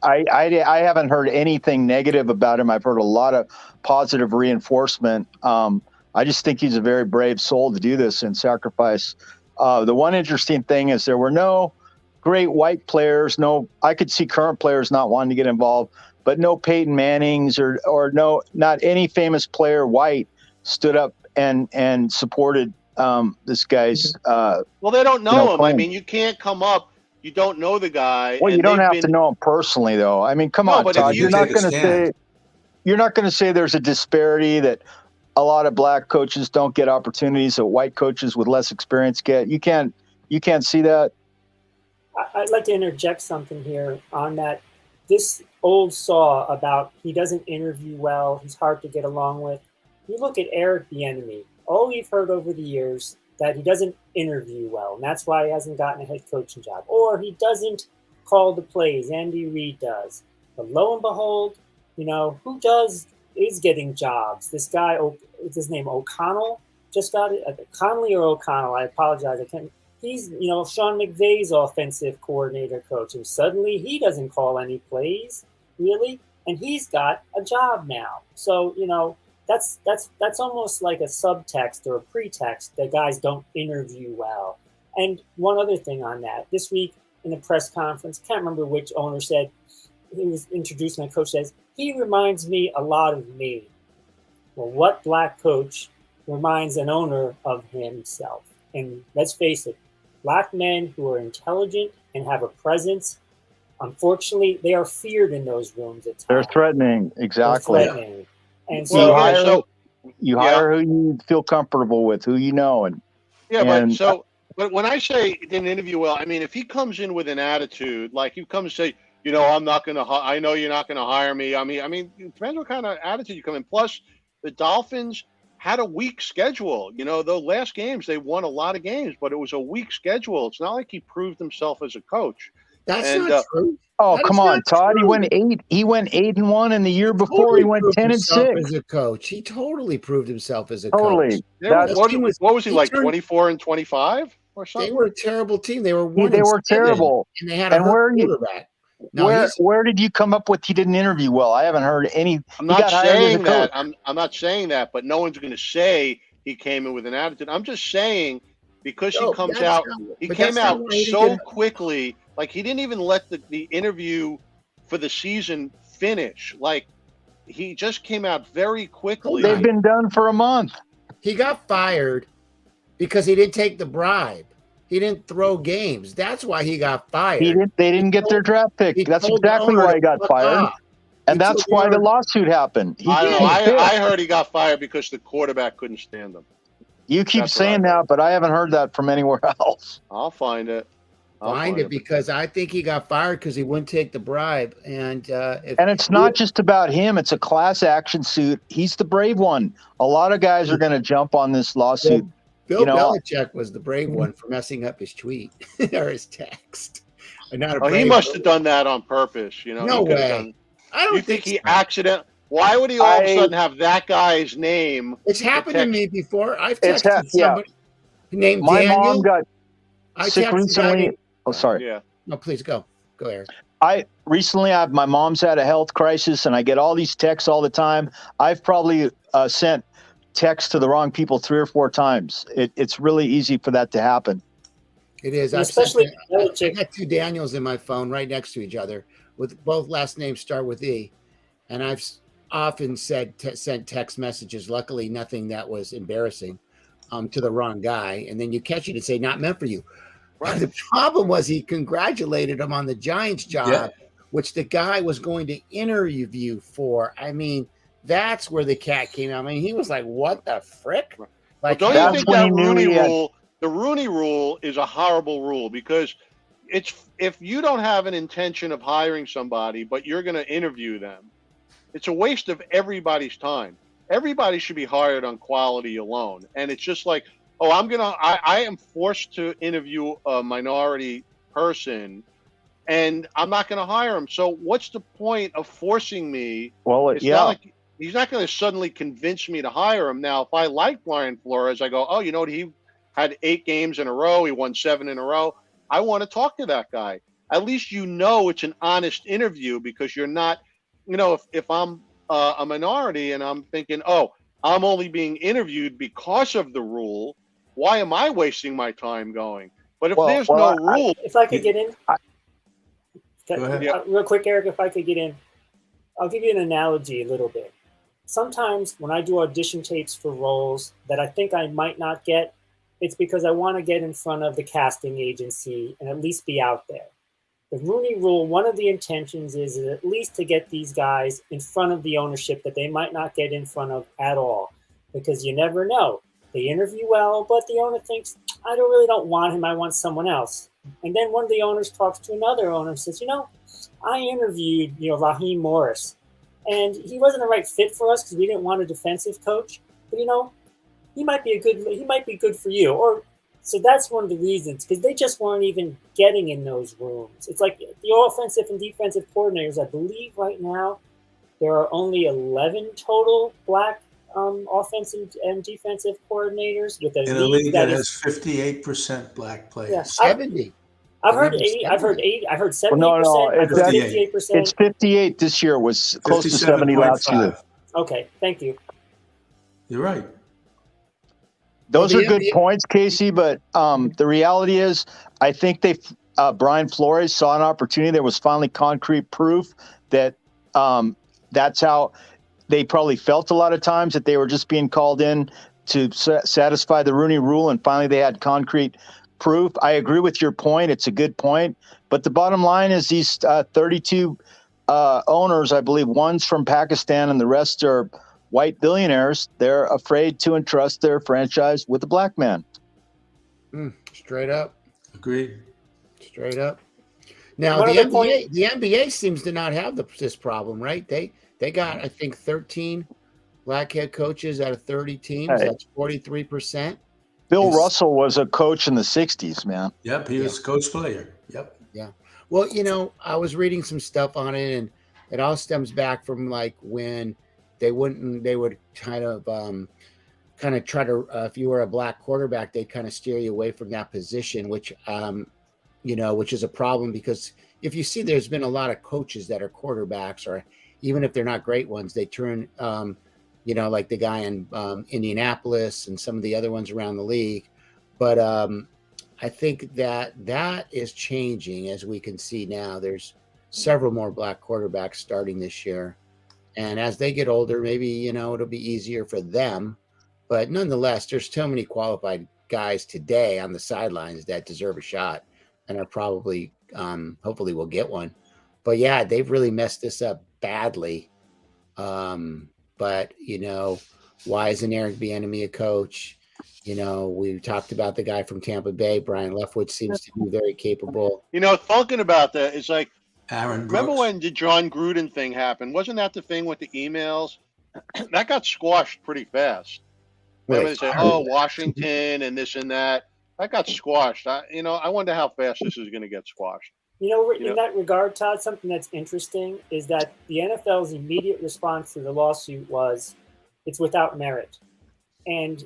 haven't heard anything negative about him. I've heard a lot of positive reinforcement. I just think he's a very brave soul to do this and sacrifice. The one interesting thing is there were no great white players. I could see current players not wanting to get involved, but no Peyton Mannings or not any famous player white stood up and supported this guy's. Well, they don't know him. Claim. I mean, you can't come up. You don't know the guy. Well, you don't have to know him personally, though. I mean, come on, Todd. You're not going to say there's a disparity that a lot of black coaches don't get opportunities that white coaches with less experience get. You can't see that. I'd like to interject something here on that. This old saw about he doesn't interview well, he's hard to get along with. You look at Eric Bieniemy. All we've heard over the years that he doesn't interview well, and that's why he hasn't gotten a head coaching job. Or he doesn't call the plays. Andy Reid does. But lo and behold, who is getting jobs? This guy, what's his name, O'Connell, just got it. Conley or O'Connell, I apologize. I can't. He's, Sean McVay's offensive coordinator coach, and suddenly he doesn't call any plays, really, and he's got a job now. So, that's almost like a subtext or a pretext that guys don't interview well. And one other thing on that, this week in a press conference, can't remember which owner said, he was introducing my coach, says, he reminds me a lot of me. Well, what black coach reminds an owner of himself? And let's face it, black men who are intelligent and have a presence, unfortunately, they are feared in those rooms at times. They're threatening, exactly. They're threatening. And so you hire who you feel comfortable with, who you know. But when I say didn't interview well, I mean, if he comes in with an attitude, like he comes and say, I'm not going to, I know you're not going to hire me. I mean, it depends what kind of attitude you come in. Plus, the Dolphins had a weak schedule. The last games, they won a lot of games, but it was a weak schedule. It's not like he proved himself as a coach. That's not true. Oh, come on, Todd. True. He went 8-1, and the year before he went 10-6 as a coach. He totally proved himself as a coach. What was he like, 24-25 or something? They were a terrible team. They were terrible, and they had a quarterback. Where did you come up with he didn't interview well? I haven't heard any. I'm not saying that. I'm not saying that, but no one's going to say he came in with an attitude. I'm just saying because he came out so quickly. Like, he didn't even let the interview for the season finish. Like, he just came out very quickly. They've been done for a month. He got fired because he didn't take the bribe. He didn't throw games. That's why he got fired. They didn't get their draft pick. That's exactly why he got fired. And that's why the lawsuit happened. I don't know. I heard he got fired because the quarterback couldn't stand him. You keep saying that, but I haven't heard that from anywhere else. I'll find it. Find it because I think he got fired because he wouldn't take the bribe. And it's not just about him. It's a class action suit. He's the brave one. A lot of guys are going to jump on this lawsuit. Bill Belichick was the brave one for messing up his tweet or his text. He must have done that on purpose. No way. I don't think he accidentally. Why would he all of a sudden have that guy's name? It's happened to me before. I've texted somebody named my Daniel. Mom got sick texted recently. Oh, sorry. Yeah. No, please go. Go, Eric. My mom's had a health crisis, and I get all these texts all the time. I've probably sent texts to the wrong people 3 or 4 times. It's really easy for that to happen. It is. Especially I got 2 Daniels in my phone right next to each other, with both last names start with E, and I've often sent text messages. Luckily, nothing that was embarrassing, to the wrong guy, and then you catch it and say, "Not meant for you." Right. The problem was he congratulated him on the Giants job, which the guy was going to interview for. I mean, that's where the cat came out. I mean, he was like, "What the frick?" Like, don't you think that Rooney Rule? The Rooney Rule is a horrible rule because if you don't have an intention of hiring somebody, but you're going to interview them, it's a waste of everybody's time. Everybody should be hired on quality alone, and it's just like, oh, I am forced to interview a minority person, and I'm not going to hire him. So what's the point of forcing me? Well, not like he's not going to suddenly convince me to hire him. Now, if I like Brian Flores, I go, oh, you know what? He had 8 games in a row. He won 7 in a row. I want to talk to that guy. At least it's an honest interview because you're not, if I'm a minority and I'm thinking, oh, I'm only being interviewed because of the rule. Why am I wasting my time going? But if there's no rule. If I could get in. Go ahead. Real quick, Eric, if I could get in. I'll give you an analogy a little bit. Sometimes when I do audition tapes for roles that I think I might not get, it's because I want to get in front of the casting agency and at least be out there. The Rooney Rule, one of the intentions is at least to get these guys in front of the ownership that they might not get in front of at all, because you never know. They interview well, but the owner thinks, I really don't want him. I want someone else. And then one of the owners talks to another owner and says, I interviewed, Raheem Morris, and he wasn't the right fit for us because we didn't want a defensive coach. But he might be good for you. Or so that's one of the reasons, because they just weren't even getting in those rooms. It's like the offensive and defensive coordinators. I believe right now there are only 11 total black offensive and defensive coordinators with in a league that has 58% black players. Yeah, 70. I've heard 80. I've heard 80. I've heard 70%. No, I've heard 58%. It's 58 this year. Was close to 70 last year. Okay, thank you. You're right. Those are good points, Casey. But the reality is, I think Brian Flores saw an opportunity. There was finally concrete proof that that's how they probably felt a lot of times, that they were just being called in to satisfy the Rooney Rule, and finally they had concrete proof. I agree with your point. It's a good point. But the bottom line is these 32 owners, I believe one's from Pakistan and the rest are white billionaires. They're afraid to entrust their franchise with a black man. Straight up. Agreed. Straight up. Now, the NBA seems to not have this problem, right? They got, I think, 13 black head coaches out of 30 teams. Right. That's 43%. Bill Russell was a coach in the 60s, man. Yep, he was a coach player. Yep. Yeah. Well, I was reading some stuff on it, and it all stems back from like when they would kind of try to, if you were a black quarterback, they'd kind of steer you away from that position, which is a problem, because if you see, there's been a lot of coaches that are quarterbacks, or even if they're not great ones, they turn, like the guy in Indianapolis and some of the other ones around the league. But I think that is changing, as we can see now. There's several more black quarterbacks starting this year. And as they get older, maybe, it'll be easier for them. But nonetheless, there's so many qualified guys today on the sidelines that deserve a shot and are probably, hopefully will get one. But yeah, they've really messed this up badly. But why isn't Eric Bieniemy a coach? We talked about the guy from Tampa Bay, Brian Leftwich seems to be very capable. Talking about that, it's like, Aaron Brooks. remember when the John Gruden thing happened? Wasn't that the thing with the emails? That got squashed pretty fast. Remember they said, Washington and this and that. That got squashed. I wonder how fast this is going to get squashed. In that regard, Todd, something that's interesting is that the NFL's immediate response to the lawsuit was it's without merit. And,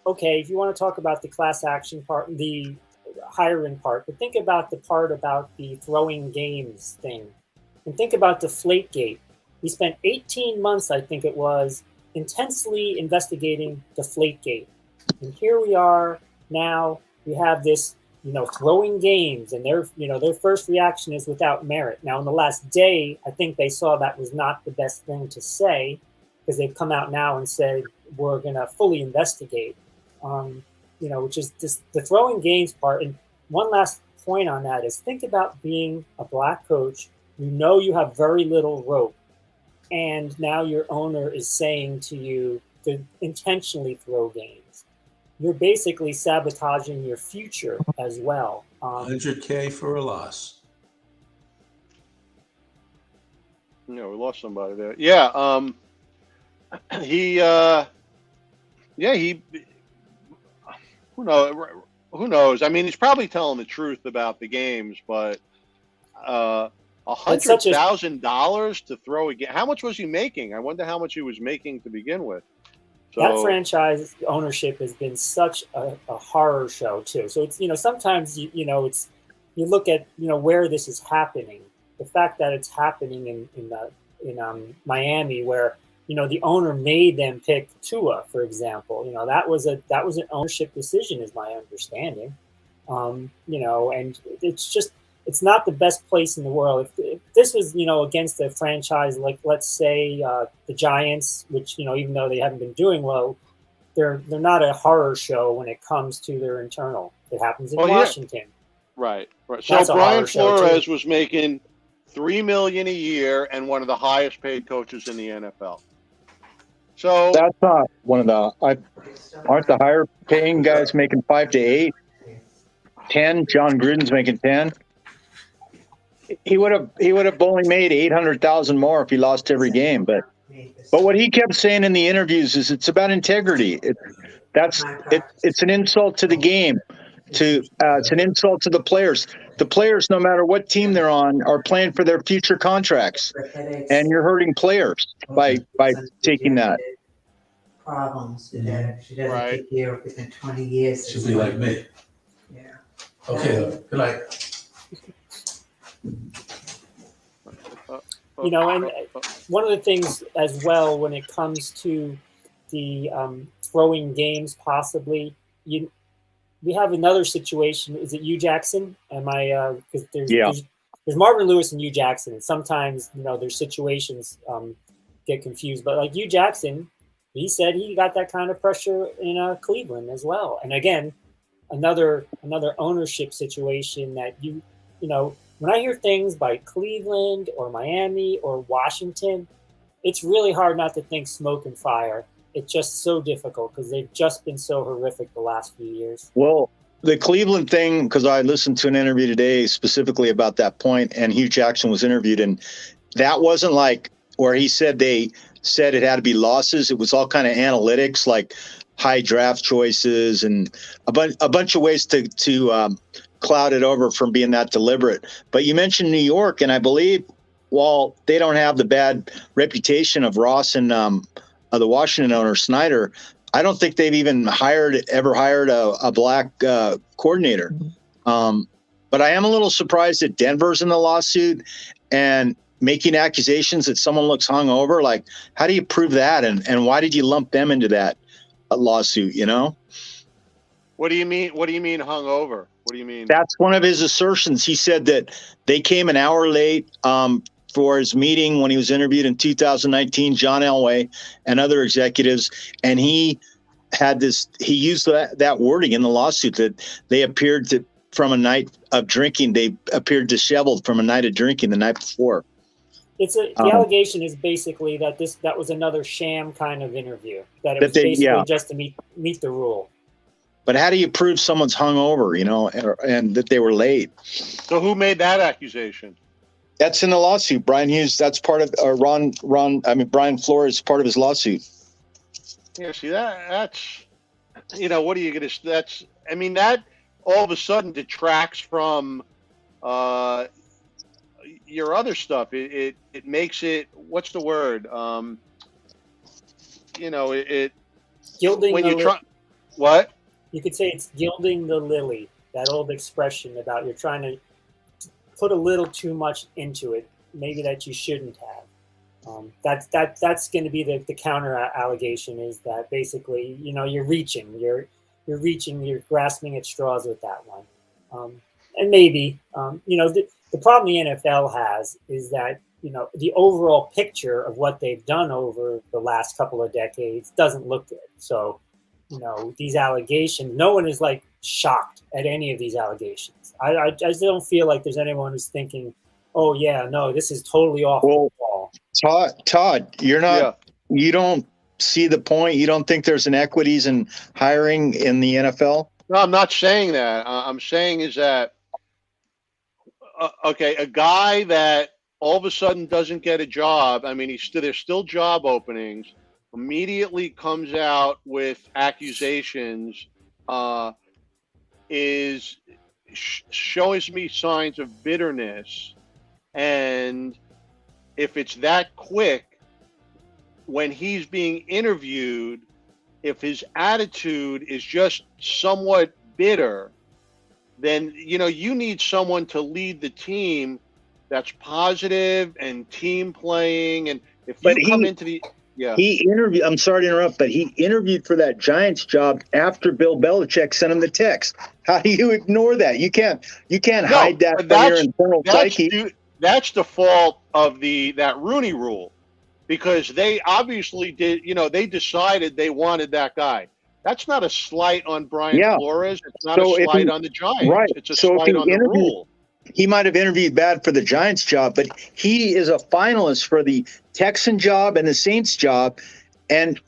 okay, if you want to talk about the class action part, the hiring part, but think about the part about the throwing games thing. And think about Deflategate. We spent 18 months, I think it was, intensely investigating Deflategate. And here we are now, we have this throwing games, and their first reaction is without merit. Now, in the last day, I think they saw that was not the best thing to say, because they've come out now and said we're going to fully investigate. Which is just the throwing games part. And one last point on that is think about being a black coach. You have very little rope, and now your owner is saying to you to intentionally throw games. You're basically sabotaging your future as well. $100K for a loss. We lost somebody there. Yeah. He. Who knows? I mean, he's probably telling the truth about the games, but $100,000 to throw a game. How much was he making? I wonder how much he was making to begin with. So, that franchise ownership has been such a horror show too. So it's sometimes you look at where this is happening. The fact that it's happening in Miami, where the owner made them pick Tua, for example. That was an ownership decision, is my understanding. And it's not the best place in the world. If this was, against a franchise like, let's say, the Giants, which, even though they haven't been doing well, they're not a horror show when it comes to their internal. It happens in Washington. Right. So Brian Flores was making $3 million a year and one of the highest paid coaches in the NFL. So that's not one of aren't the higher paying guys making 5 to 8, 10? John Gruden's making 10. He would have only made 800,000 more if he lost every game. But what he kept saying in the interviews is it's about integrity. It's an insult to the game. It's an insult to the players. The players, no matter what team they're on, are playing for their future contracts, and you're hurting players by taking that. Problems that she doesn't take care of within 20 years. She'll be like me. Yeah. Okay. Good night. And one of the things as well when it comes to the throwing games, possibly we have another situation. Is it Hugh Jackson? Am I? Because there's Marvin Lewis and Hugh Jackson, and sometimes their situations get confused. But like Hugh Jackson, he said he got that kind of pressure in Cleveland as well. And again, another ownership situation that when I hear things by Cleveland or Miami or Washington, it's really hard not to think smoke and fire. It's just so difficult because they've just been so horrific the last few years. Well, the Cleveland thing, because I listened to an interview today specifically about that point, and Hugh Jackson was interviewed, and that wasn't like where he said they said it had to be losses. It was all kind of analytics, like high draft choices and a bunch of ways to cloud it over from being that deliberate. But you mentioned New York, and I believe while they don't have the bad reputation of Ross and the Washington owner Snyder, I don't think they've even ever hired a black coordinator. But I am a little surprised that Denver's in the lawsuit and making accusations that someone looks hungover. Like, how do you prove that? And why did you lump them into that lawsuit? What do you mean? What do you mean hungover? What do you mean? That's one of his assertions. He said that they came an hour late for his meeting when he was interviewed in 2019, John Elway and other executives, and he had this. He used that wording in the lawsuit that they appeared to from a night of drinking. They appeared disheveled from a night of drinking the night before. The allegation is basically that that was another sham kind of interview. That it was basically just to meet the rule. But how do you prove someone's hungover, and that they were late? So who made that accusation? That's in the lawsuit. Brian Hughes. That's part of Brian Flores is part of his lawsuit. Yeah. See that's what are you going to? That all of a sudden detracts from your other stuff. It makes it, what's the word? Gilding when you try. What? You could say it's gilding the lily. That old expression about you're trying to put a little too much into it, maybe that you shouldn't have. That's going to be the counter allegation, is that basically you're grasping at straws with that one, and maybe the problem the NFL has is that the overall picture of what they've done over the last couple of decades doesn't look good. So these allegations, no one is like shocked at any of these allegations. I just don't feel like there's anyone who's thinking, oh yeah, no, this is totally off the wall. Todd, you're not. Yeah. You don't see the point. You don't think there's inequities in hiring in the NFL? No, I'm not saying that. I'm saying is that a guy that all of a sudden doesn't get a job. There's still job openings. Immediately comes out with accusations. Shows me signs of bitterness, and if it's that quick when he's being interviewed, if his attitude is just somewhat bitter, then you need someone to lead the team that's positive and team playing. And if you come into the He interviewed. I'm sorry to interrupt, but he interviewed for that Giants job after Bill Belichick sent him the text. How do you ignore that? You can't hide that from your internal psyche. That's the fault of that Rooney Rule, because they obviously did. They decided they wanted that guy. That's not a slight on Brian Flores. It's not a slight on the Giants. Right. It's a slight on the rule. He might have interviewed bad for the Giants job, but he is a finalist for the Texan job and the Saints job, and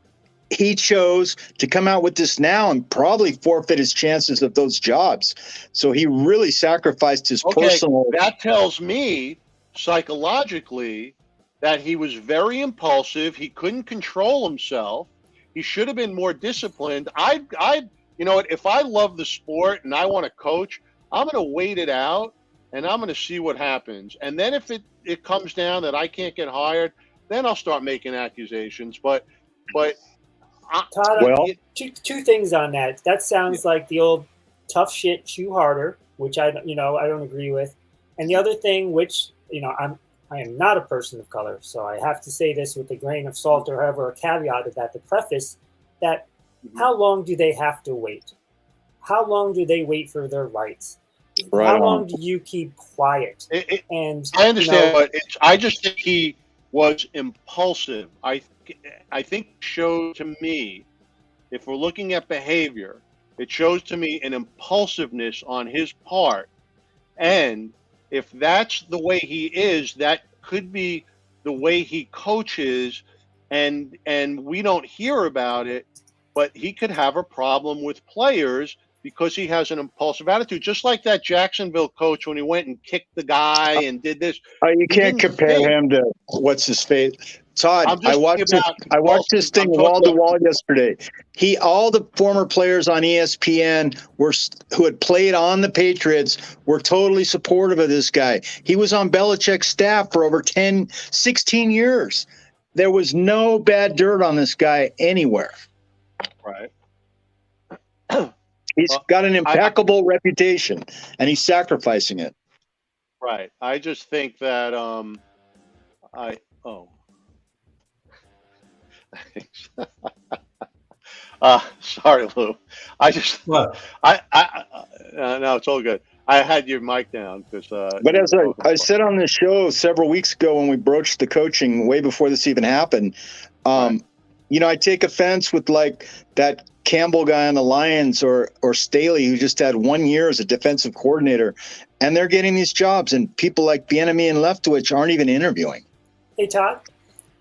he chose to come out with this now and probably forfeit his chances of those jobs. So he really sacrificed his personal. That tells me psychologically that he was very impulsive. He couldn't control himself. He should have been more disciplined. If I love the sport and I want to coach, I'm going to wait it out. And I'm going to see what happens. And then if it comes down that I can't get hired, then I'll start making accusations. But Todd, two things on that. That sounds like the old tough shit, chew harder, which I don't agree with. And the other thing, which I am not a person of color, so I have to say this with a grain of salt or however a caveat of that to preface that. How long do they have to wait? How long do they wait for their rights? Right. How long do you keep quiet? I understand, but I just think he was impulsive. I think it shows to me, if we're looking at behavior, it shows to me an impulsiveness on his part. And if that's the way he is, that could be the way he coaches, and we don't hear about it, but he could have a problem with players because he has an impulsive attitude, just like that Jacksonville coach when he went and kicked the guy and did this. You can't compare him to what's his face. Todd, I watched this thing wall to wall yesterday. All the former players on ESPN who had played on the Patriots were totally supportive of this guy. He was on Belichick's staff for over 16 years. There was no bad dirt on this guy anywhere. Right. He's got an impeccable reputation, and he's sacrificing it. Right. I just think that sorry, Lou. No, it's all good. I had your mic down because. But as I said on the show several weeks ago when we broached the coaching way before this even happened, right. I take offense with like that Campbell guy on the Lions or Staley, who just had 1 year as a defensive coordinator, and they're getting these jobs, and people like Bieniemy and Leftwich aren't even interviewing. Hey, Todd,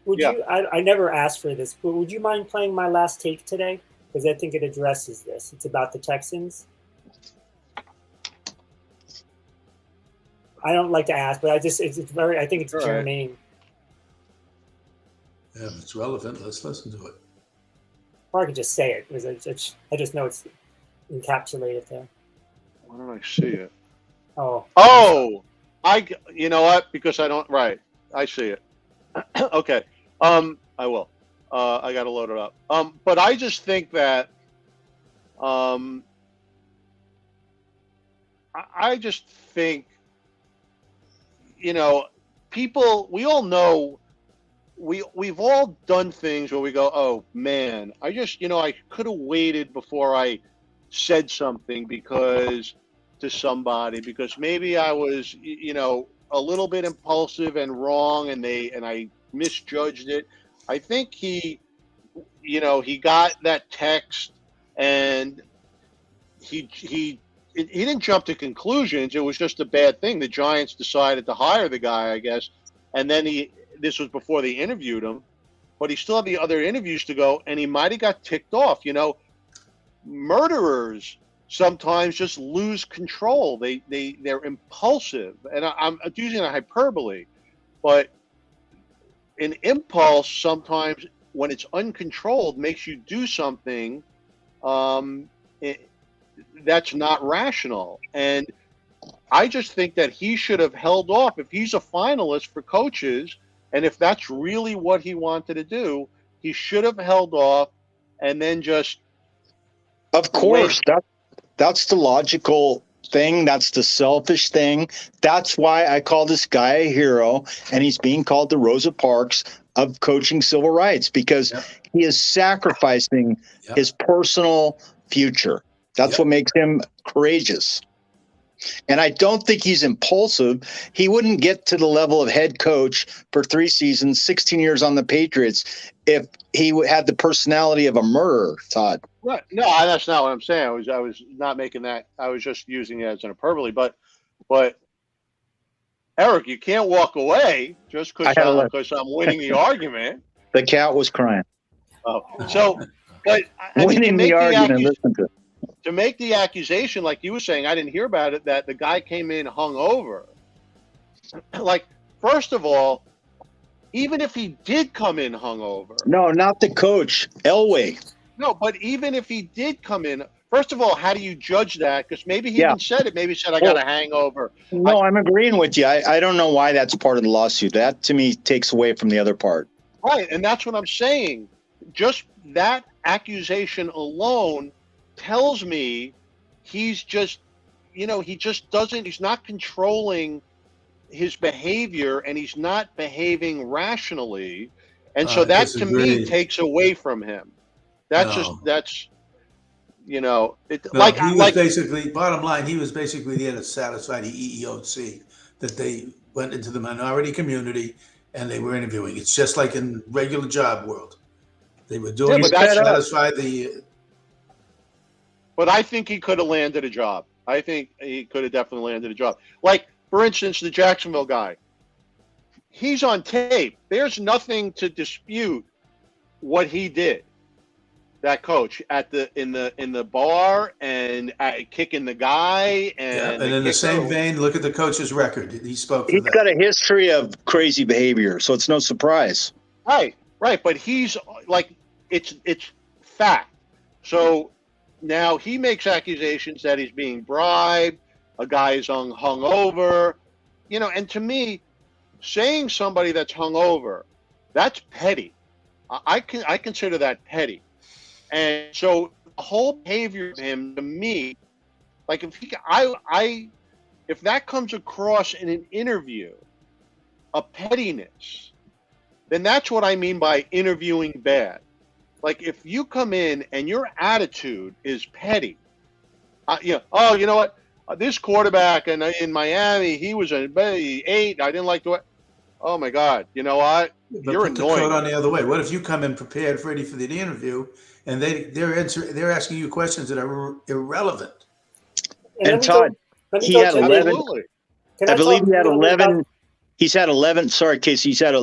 would Yeah. you? I never asked for this, but would you mind playing my last take today? Because I think it addresses this. It's about the Texans. I don't like to ask, but it's very. I think it's All right. germane. Yeah, if it's relevant, let's listen to it. Or I could just say it because I just know it's encapsulated there. Why don't I see it? Oh, You know what? Because I don't. Right, I see it. Okay. I will. I got to load it up. But I just think that. I just think. People. We all know. We've all done things where we go, oh man, I could have waited before I said something to somebody because maybe I was, a little bit impulsive and wrong, and I misjudged it. I think he got that text, and he didn't jump to conclusions. It was just a bad thing. The Giants decided to hire the guy, I guess, and then this was before they interviewed him, but he still had the other interviews to go, and he might have got ticked off. Murderers sometimes just lose control. They're impulsive, and I'm using a hyperbole, but an impulse sometimes, when it's uncontrolled, makes you do something that's not rational. And I just think that he should have held off. If he's a finalist for coaches, and if that's really what he wanted to do, he should have held off and then just. Of course, that's the logical thing. That's the selfish thing. That's why I call this guy a hero, and he's being called the Rosa Parks of coaching civil rights because he is sacrificing his personal future. That's what makes him courageous. And I don't think he's impulsive. He wouldn't get to the level of head coach for 3 seasons, 16 years on the Patriots, if he had the personality of a murderer, Todd. Right. No, that's not what I'm saying. I was not making that. I was just using it as an hyperbole. But Eric, you can't walk away just because I'm winning the argument. The cat was crying. Oh, so, but winning the argument. Listen to it. To make the accusation, like you were saying, I didn't hear about it, that the guy came in hungover. Like, first of all, even if he did come in hungover. No, not the coach, Elway. No, but even if he did come in, first of all, how do you judge that? Because maybe he even said it. Maybe he said, I got a hangover. No, I'm agreeing with you. I don't know why that's part of the lawsuit. That, to me, takes away from the other part. Right, and that's what I'm saying. Just that accusation alone tells me he's just, he's not controlling his behavior, and he's not behaving rationally. And so that, to me, takes away from him. That's he was basically, bottom line, he was basically there to satisfy the EEOC that they went into the minority community and they were interviewing. It's just like in regular job world. They were doing it to satisfy the. But I think he could have landed a job. I think he could have definitely landed a job. Like, for instance, the Jacksonville guy. He's on tape. There's nothing to dispute what he did. That coach in the bar and kicking the guy and in the same vein, look at the coach's record. He spoke. He's got a history of crazy behavior, so it's no surprise. Right. But he's like, it's fact. So now he makes accusations that he's being bribed. A guy is hungover, and to me, saying somebody that's hungover, that's petty. I consider that petty. And so the whole behavior of him, to me, like if that comes across in an interview, a pettiness, then that's what I mean by interviewing bad. Like, if you come in and your attitude is petty, you know what? This quarterback in Miami, he was an 8. I didn't like the way. Oh my God! You know what? But you're put the annoying. code on the other way. What if you come in prepared, ready for the interview, and they're asking you questions that are irrelevant? And Todd, he had 11. Absolutely. I believe he had 11. He's had 11. Sorry, Casey. He's had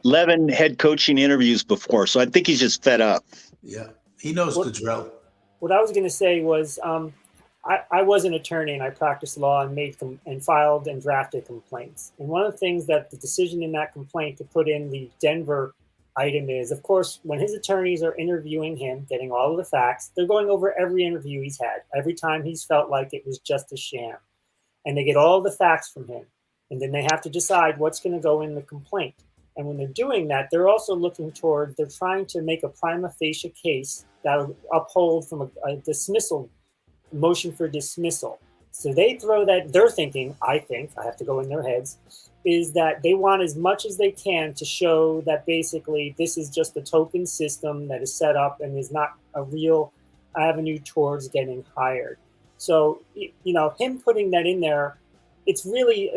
11 head coaching interviews before, so I think he's just fed up. Yeah, he knows the drill. What I was going to say was, I was an attorney and I practiced law and filed and drafted complaints. And one of the things that the decision in that complaint to put in the Denver item is, of course, when his attorneys are interviewing him, getting all of the facts, they're going over every interview he's had, every time he's felt like it was just a sham. And they get all the facts from him. And then they have to decide what's going to go in the complaint. And when they're doing that, they're also looking toward, they're trying to make a prima facie case that will uphold from a dismissal, motion for dismissal. So they throw that, they're thinking, I have to go in their heads, is that they want as much as they can to show that basically this is just a token system that is set up and is not a real avenue towards getting hired. So, him putting that in there, it's really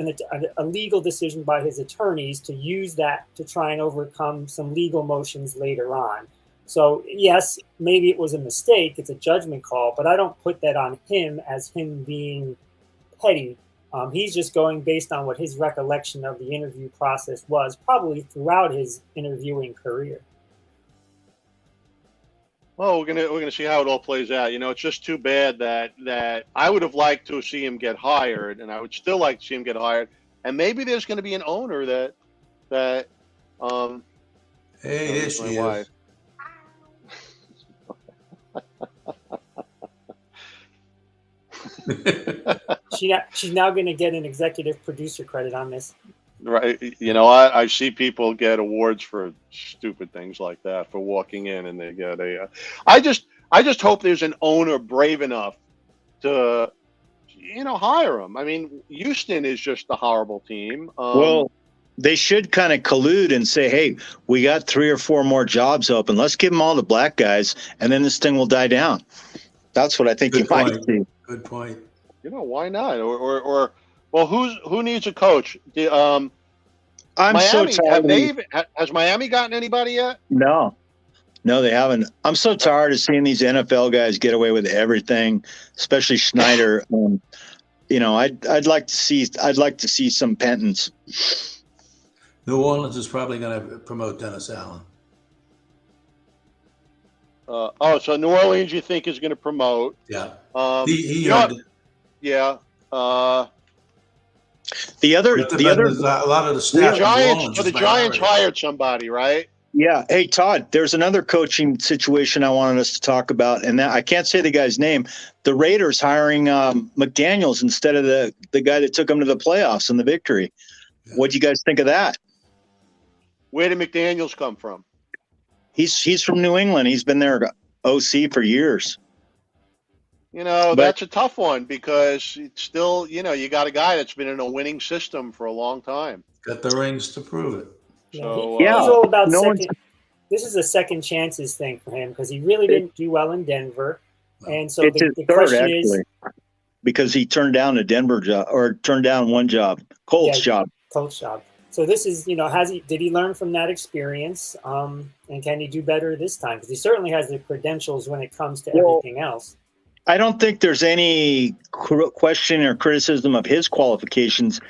a legal decision by his attorneys to use that to try and overcome some legal motions later on. So, yes, maybe it was a mistake. It's a judgment call, but I don't put that on him as him being petty. He's just going based on what his recollection of the interview process was, probably throughout his interviewing career. Well, we're gonna see how it all plays out. It's just too bad that I would have liked to see him get hired, and I would still like to see him get hired. And maybe there's going to be an owner that Hey, there she is. She's now going to get an executive producer credit on this. Right. I see people get awards for stupid things like that, for walking in and they get I just hope there's an owner brave enough to, hire him. I mean, Houston is just a horrible team. Well, they should kind of collude and say, hey, we got 3 or 4 more jobs open. Let's give them all the black guys, and then this thing will die down. That's what I think you might see. Good point. Why not? Or well, who needs a coach? I'm Miami, so tired. Has Miami gotten anybody yet? No, they haven't. I'm so tired of seeing these NFL guys get away with everything, especially Schneider. I'd like to see some penance. New Orleans is probably going to promote Dennis Allen. So New Orleans, you think, is going to promote? Yeah. Yeah. The other, a lot of the staff. The Giants hired somebody, right? Yeah. Hey, Todd, there's another coaching situation I wanted us to talk about, and I can't say the guy's name. The Raiders hiring McDaniels instead of the guy that took them to the playoffs and the victory. Yeah. What do you guys think of that? Where did McDaniels come from? He's from New England. He's been their OC for years. That's a tough one because it's still, you got a guy that's been in a winning system for a long time. Got the rings to prove it. So, he's all about this is a second chances thing for him because he really didn't do well in Denver. And so the question is, because he turned down a Denver job or turned down one job, Colts job. So this is, did he learn from that experience? And can he do better this time? Because he certainly has the credentials when it comes to everything else. I don't think there's any question or criticism of his qualifications.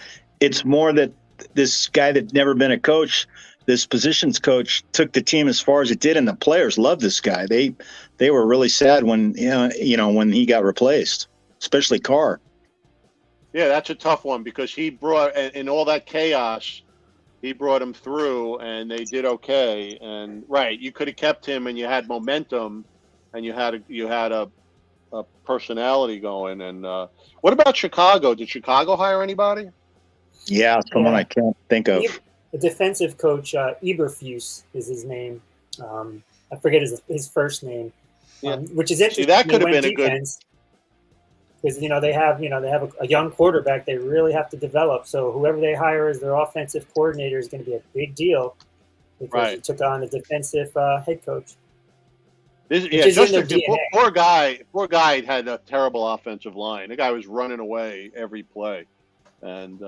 It's more that this guy that's never been a coach, this positions coach, took the team as far as it did, and the players love this guy. They were really sad when when he got replaced, especially Carr. Yeah, that's a tough one because he brought in all that chaos. He brought him through, and they did okay. And you could have kept him, and you had momentum, and you had a personality going. And what about Chicago? Did Chicago hire anybody? Yeah, someone I can't think of. The defensive coach, Eberflus is his name. I forget his first name, which is interesting. See, that could have been a good. Because they have a young quarterback they really have to develop. So whoever they hire as their offensive coordinator is going to be a big deal because he took on a defensive head coach. Poor guy had a terrible offensive line. The guy was running away every play, and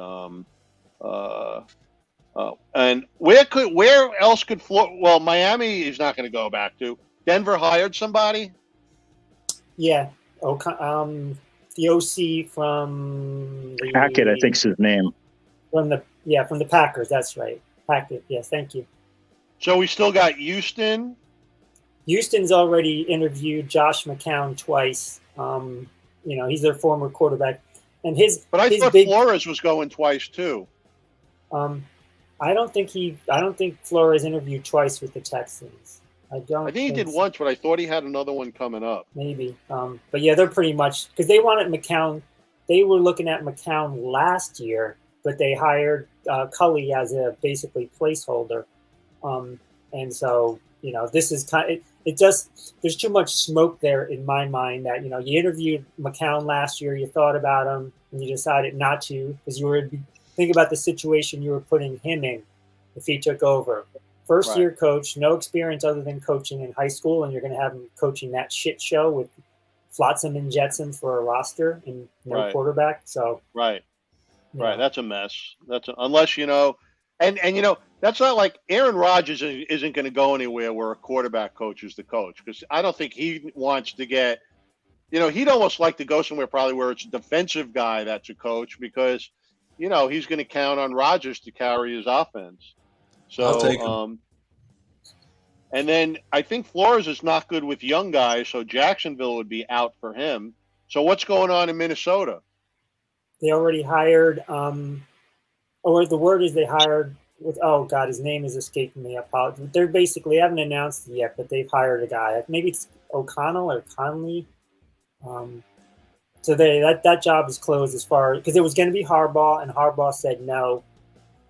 And where else could Florida? Well, Miami is not going to go back to. Denver hired somebody. Yeah. The OC from Hackett, I think's his name. From the Packers. That's right. Hackett. Yes, thank you. So we still got Houston. Houston's already interviewed Josh McCown twice. He's their former quarterback, and But I thought Flores was going twice too. I don't think Flores interviewed twice with the Texans. I think he did once, but I thought he had another one coming up. Maybe. But yeah, they're pretty much because they wanted McCown. They were looking at McCown last year, but they hired Cully as a basically placeholder. And so, this is it just, there's too much smoke there in my mind that, you interviewed McCown last year, you thought about him, and you decided not to because think about the situation you were putting him in if he took over. First year coach, no experience other than coaching in high school, and you're going to have him coaching that shit show with Flotsam and Jetsam for a roster and no quarterback. So right, that's a mess. Unless and that's not like Aaron Rodgers isn't going to go anywhere where a quarterback coach is the coach, because I don't think he wants to get. He'd almost like to go somewhere probably where it's a defensive guy that's a coach, because he's going to count on Rodgers to carry his offense. So, I'll take him. And then I think Flores is not good with young guys, so Jacksonville would be out for him. So what's going on in Minnesota? They already hired, or the word is they hired with, oh God, his name is escaping me. They're basically, haven't announced it yet, but they've hired a guy. Maybe it's O'Connell or Conley. So that job is closed because it was going to be Harbaugh, and Harbaugh said no.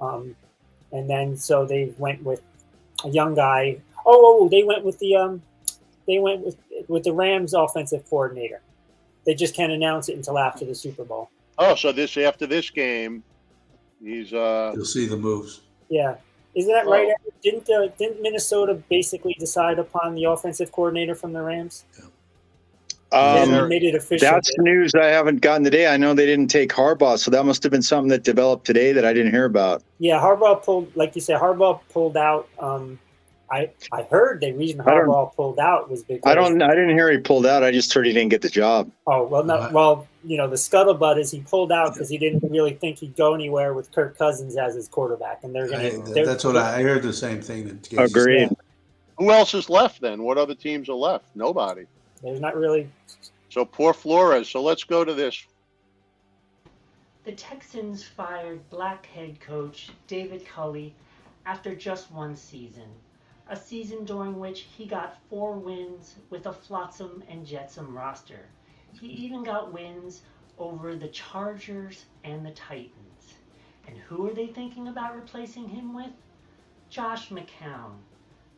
And then so they went with a young guy. They went with with the Rams offensive coordinator. They just can't announce it until after the Super Bowl. Oh, so after this game, he's you'll see the moves. Yeah, isn't that right? Didn't Minnesota basically decide upon the offensive coordinator from the Rams? Yeah. Made it official. That's news I haven't gotten today. I know they didn't take Harbaugh, so that must have been something that developed today that I didn't hear about. Yeah, Harbaugh pulled, like you said, Harbaugh pulled out. I heard the reason Harbaugh pulled out was because I didn't hear he pulled out. I just heard he didn't get the job. Oh well, no. Well, the scuttlebutt is he pulled out because he didn't really think he'd go anywhere with Kirk Cousins as his quarterback, and that's what I heard. The same thing. Agreed. Yeah. Who else is left then? What other teams are left? Nobody. There's not really. So poor Flores. So let's go to this. The Texans fired black head coach David Culley after just one season. A season during which he got 4 wins with a Flotsam and Jetsam roster. He even got wins over the Chargers and the Titans. And who are they thinking about replacing him with? Josh McCown,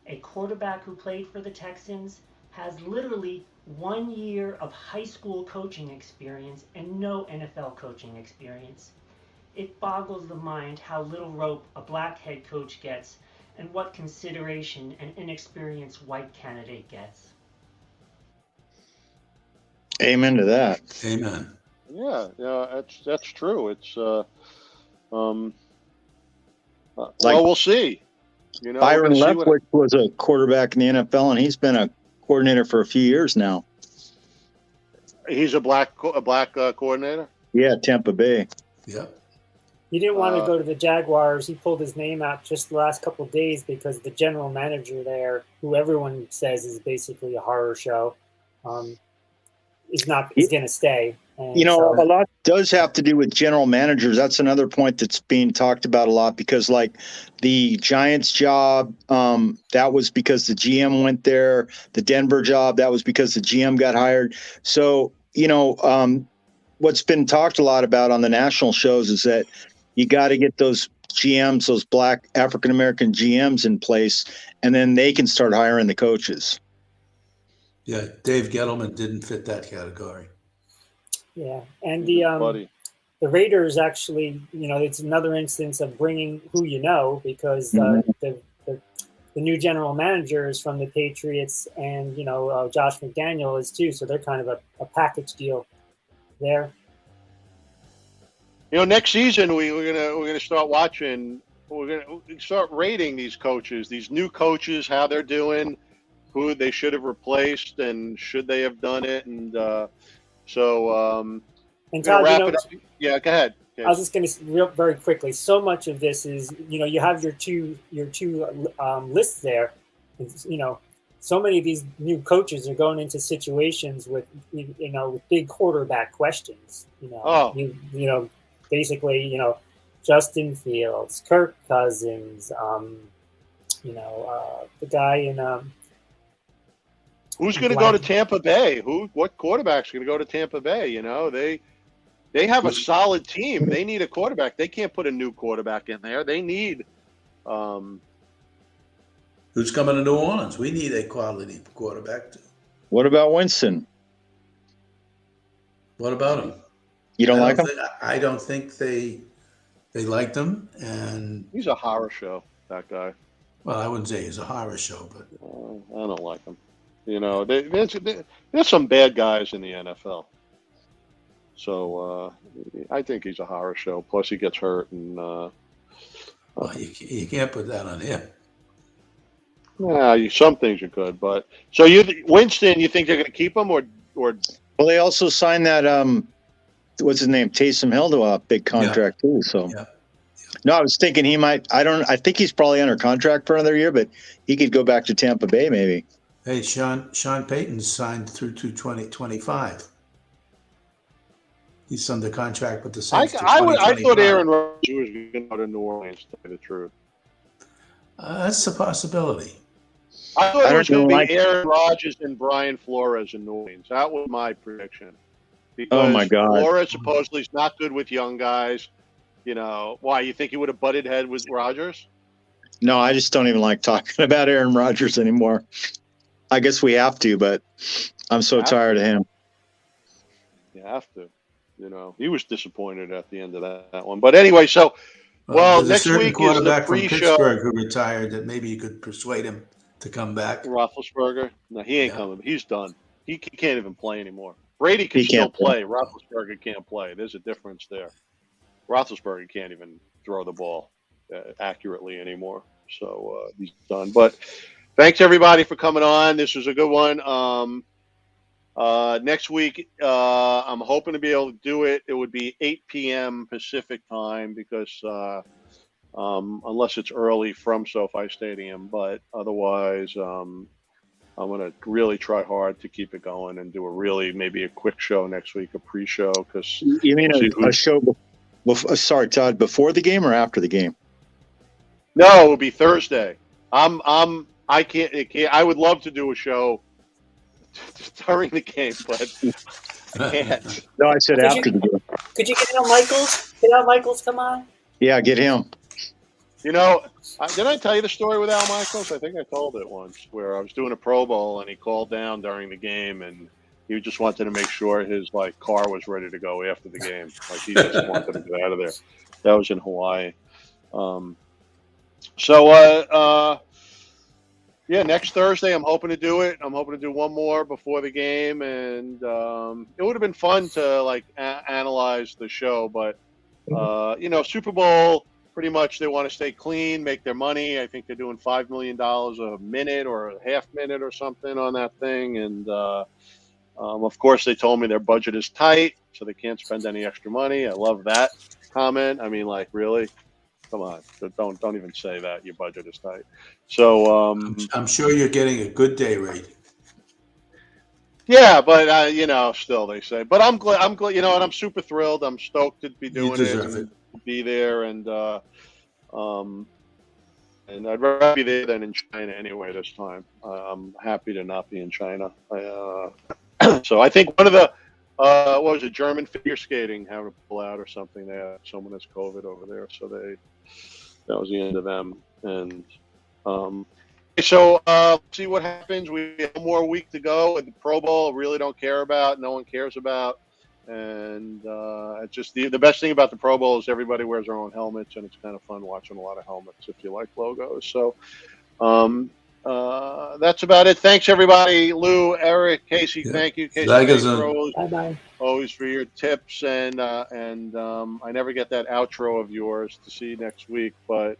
a quarterback who played for the Texans, has literally 1 year of high school coaching experience and no NFL coaching experience. It boggles the mind how little rope a black head coach gets and what consideration an inexperienced white candidate gets. Amen to that. Amen. Yeah, that's true. It's well, we'll see. Byron Leftwich was a quarterback in the NFL, and he's been a coordinator for a few years now. He's a black coordinator. Yeah, Tampa Bay. Yep. He didn't want to go to the Jaguars. He pulled his name out just the last couple of days because the general manager there, who everyone says is basically a horror show, is going to stay. And a lot does have to do with general managers. That's another point that's being talked about a lot because, like, the Giants job, that was because the GM went there. The Denver job, that was because the GM got hired. So, what's been talked a lot about on the national shows is that you got to get those GMs, those black African-American GMs in place, and then they can start hiring the coaches. Yeah, Dave Gettleman didn't fit that category. Yeah, and the Raiders actually, it's another instance of bringing who because the new general manager is from the Patriots, and Josh McDaniel is too, so they're kind of a package deal there. Next season we're gonna start watching we're going to start rating these coaches, these new coaches, how they're doing, who they should have replaced, and should they have done it. And and Todd, wrap it up. Yeah, go ahead. I was just going to very quickly. So much of this is, you have your two lists there. So many of these new coaches are going into situations with with big quarterback questions. Basically, Justin Fields, Kirk Cousins, the guy in who's going to go to Tampa Bay? What quarterback's going to go to Tampa Bay? They have a solid team. They need a quarterback. They can't put a new quarterback in there. They need. Who's coming to New Orleans? We need a quality quarterback too. What about Winston? What about him? You don't like him? I don't think they liked him, and he's a horror show. That guy. Well, I wouldn't say he's a horror show, but I don't like him. There's some bad guys in the NFL. So I think he's a horror show. Plus, he gets hurt, and well, you can't put that on him. Some things you could, but Winston, you think they're going to keep him, or? Well, they also signed that what's his name, Taysom Hill, to a big contract too. So, no, I was thinking he might. I think he's probably under contract for another year, but he could go back to Tampa Bay maybe. Hey, Sean Payton signed through to 2025. He's under contract with the Saints. I thought Aaron Rodgers was going to go to New Orleans, to tell you the truth. That's a possibility. I thought it was going to be Aaron Rodgers and Brian Flores in New Orleans. That was my prediction. Because oh, my God. Flores supposedly is not good with young guys. Why? You think he would have butted head with Rodgers? No, I just don't even like talking about Aaron Rodgers anymore. I guess we have to, but I'm so tired of him. You have to. He was disappointed at the end of that one. But anyway, so next week is the pre-show. Pittsburgh who retired that maybe you could persuade him to come back. Roethlisberger? No, he ain't coming. He's done. He can't even play anymore. Brady can still play. Roethlisberger can't play. There's a difference there. Roethlisberger can't even throw the ball accurately anymore. So he's done. But thanks, everybody, for coming on. This was a good one. Next week, I'm hoping to be able to do it. It would be 8 p.m. Pacific time because unless it's early from SoFi Stadium, but otherwise, I'm going to really try hard to keep it going and do maybe a quick show next week, a pre-show. Because you mean a show? Sorry, Todd, before the game or after the game? No, it would be Thursday. I can't. I would love to do a show during the game, but I can't. No, I said after the game. Could you get Al Michaels? Can Al Michaels come on? Yeah, get him. Didn't I tell you the story with Al Michaels? I think I told it once, where I was doing a Pro Bowl and he called down during the game and he just wanted to make sure his car was ready to go after the game. He just wanted to get out of there. That was in Hawaii. Next Thursday I'm hoping to do it. I'm hoping to do one more before the game, and it would have been fun to analyze the show, but Super Bowl, pretty much they want to stay clean, make their money. I think they're doing $5 million a minute or a half minute or something on that thing, and of course they told me their budget is tight, so they can't spend any extra money. I love that comment. I mean, really? Come on, don't even say that your budget is tight. So I'm sure you're getting a good day rate. Yeah, but still they say. But I'm glad. And I'm super thrilled. I'm stoked to be doing it and be there, and I'd rather be there than in China anyway this time. I'm happy to not be in China. So I think one of the what was it, German figure skating having to pull out or something. They had someone has COVID over there, so that was the end of them. And so see what happens. We have one more week to go. And the Pro Bowl, really don't care about. No one cares about. And it's just the best thing about the Pro Bowl is everybody wears their own helmets, and it's kind of fun watching a lot of helmets if you like logos. So that's about it. Thanks, everybody. Lou, Eric, Casey, thank you. Casey, Bye-bye. always for your tips, and I never get that outro of yours to see you next week, but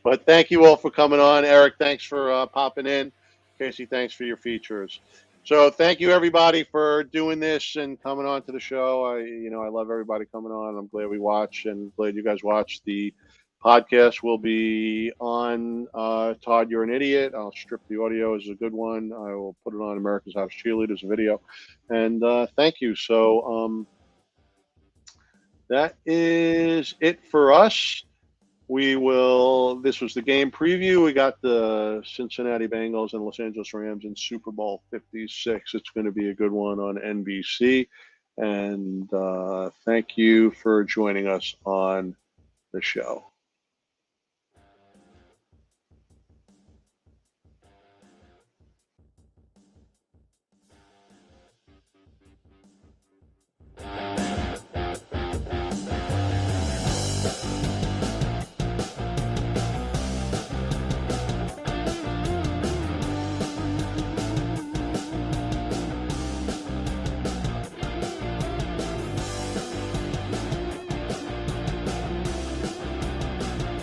but thank you all for coming on. Eric, thanks for popping in. Casey, thanks for your features. So thank you everybody for doing this and coming on to the show. I love everybody coming on. I'm glad we watch and glad you guys watch. The podcast will be on Todd, You're an Idiot. I'll strip the audio as a good one. I will put it on America's Hottest Cheerleaders video. And thank you. So that is it for us. This was the game preview. We got the Cincinnati Bengals and Los Angeles Rams in Super Bowl 56. It's going to be a good one on NBC. And thank you for joining us on the show.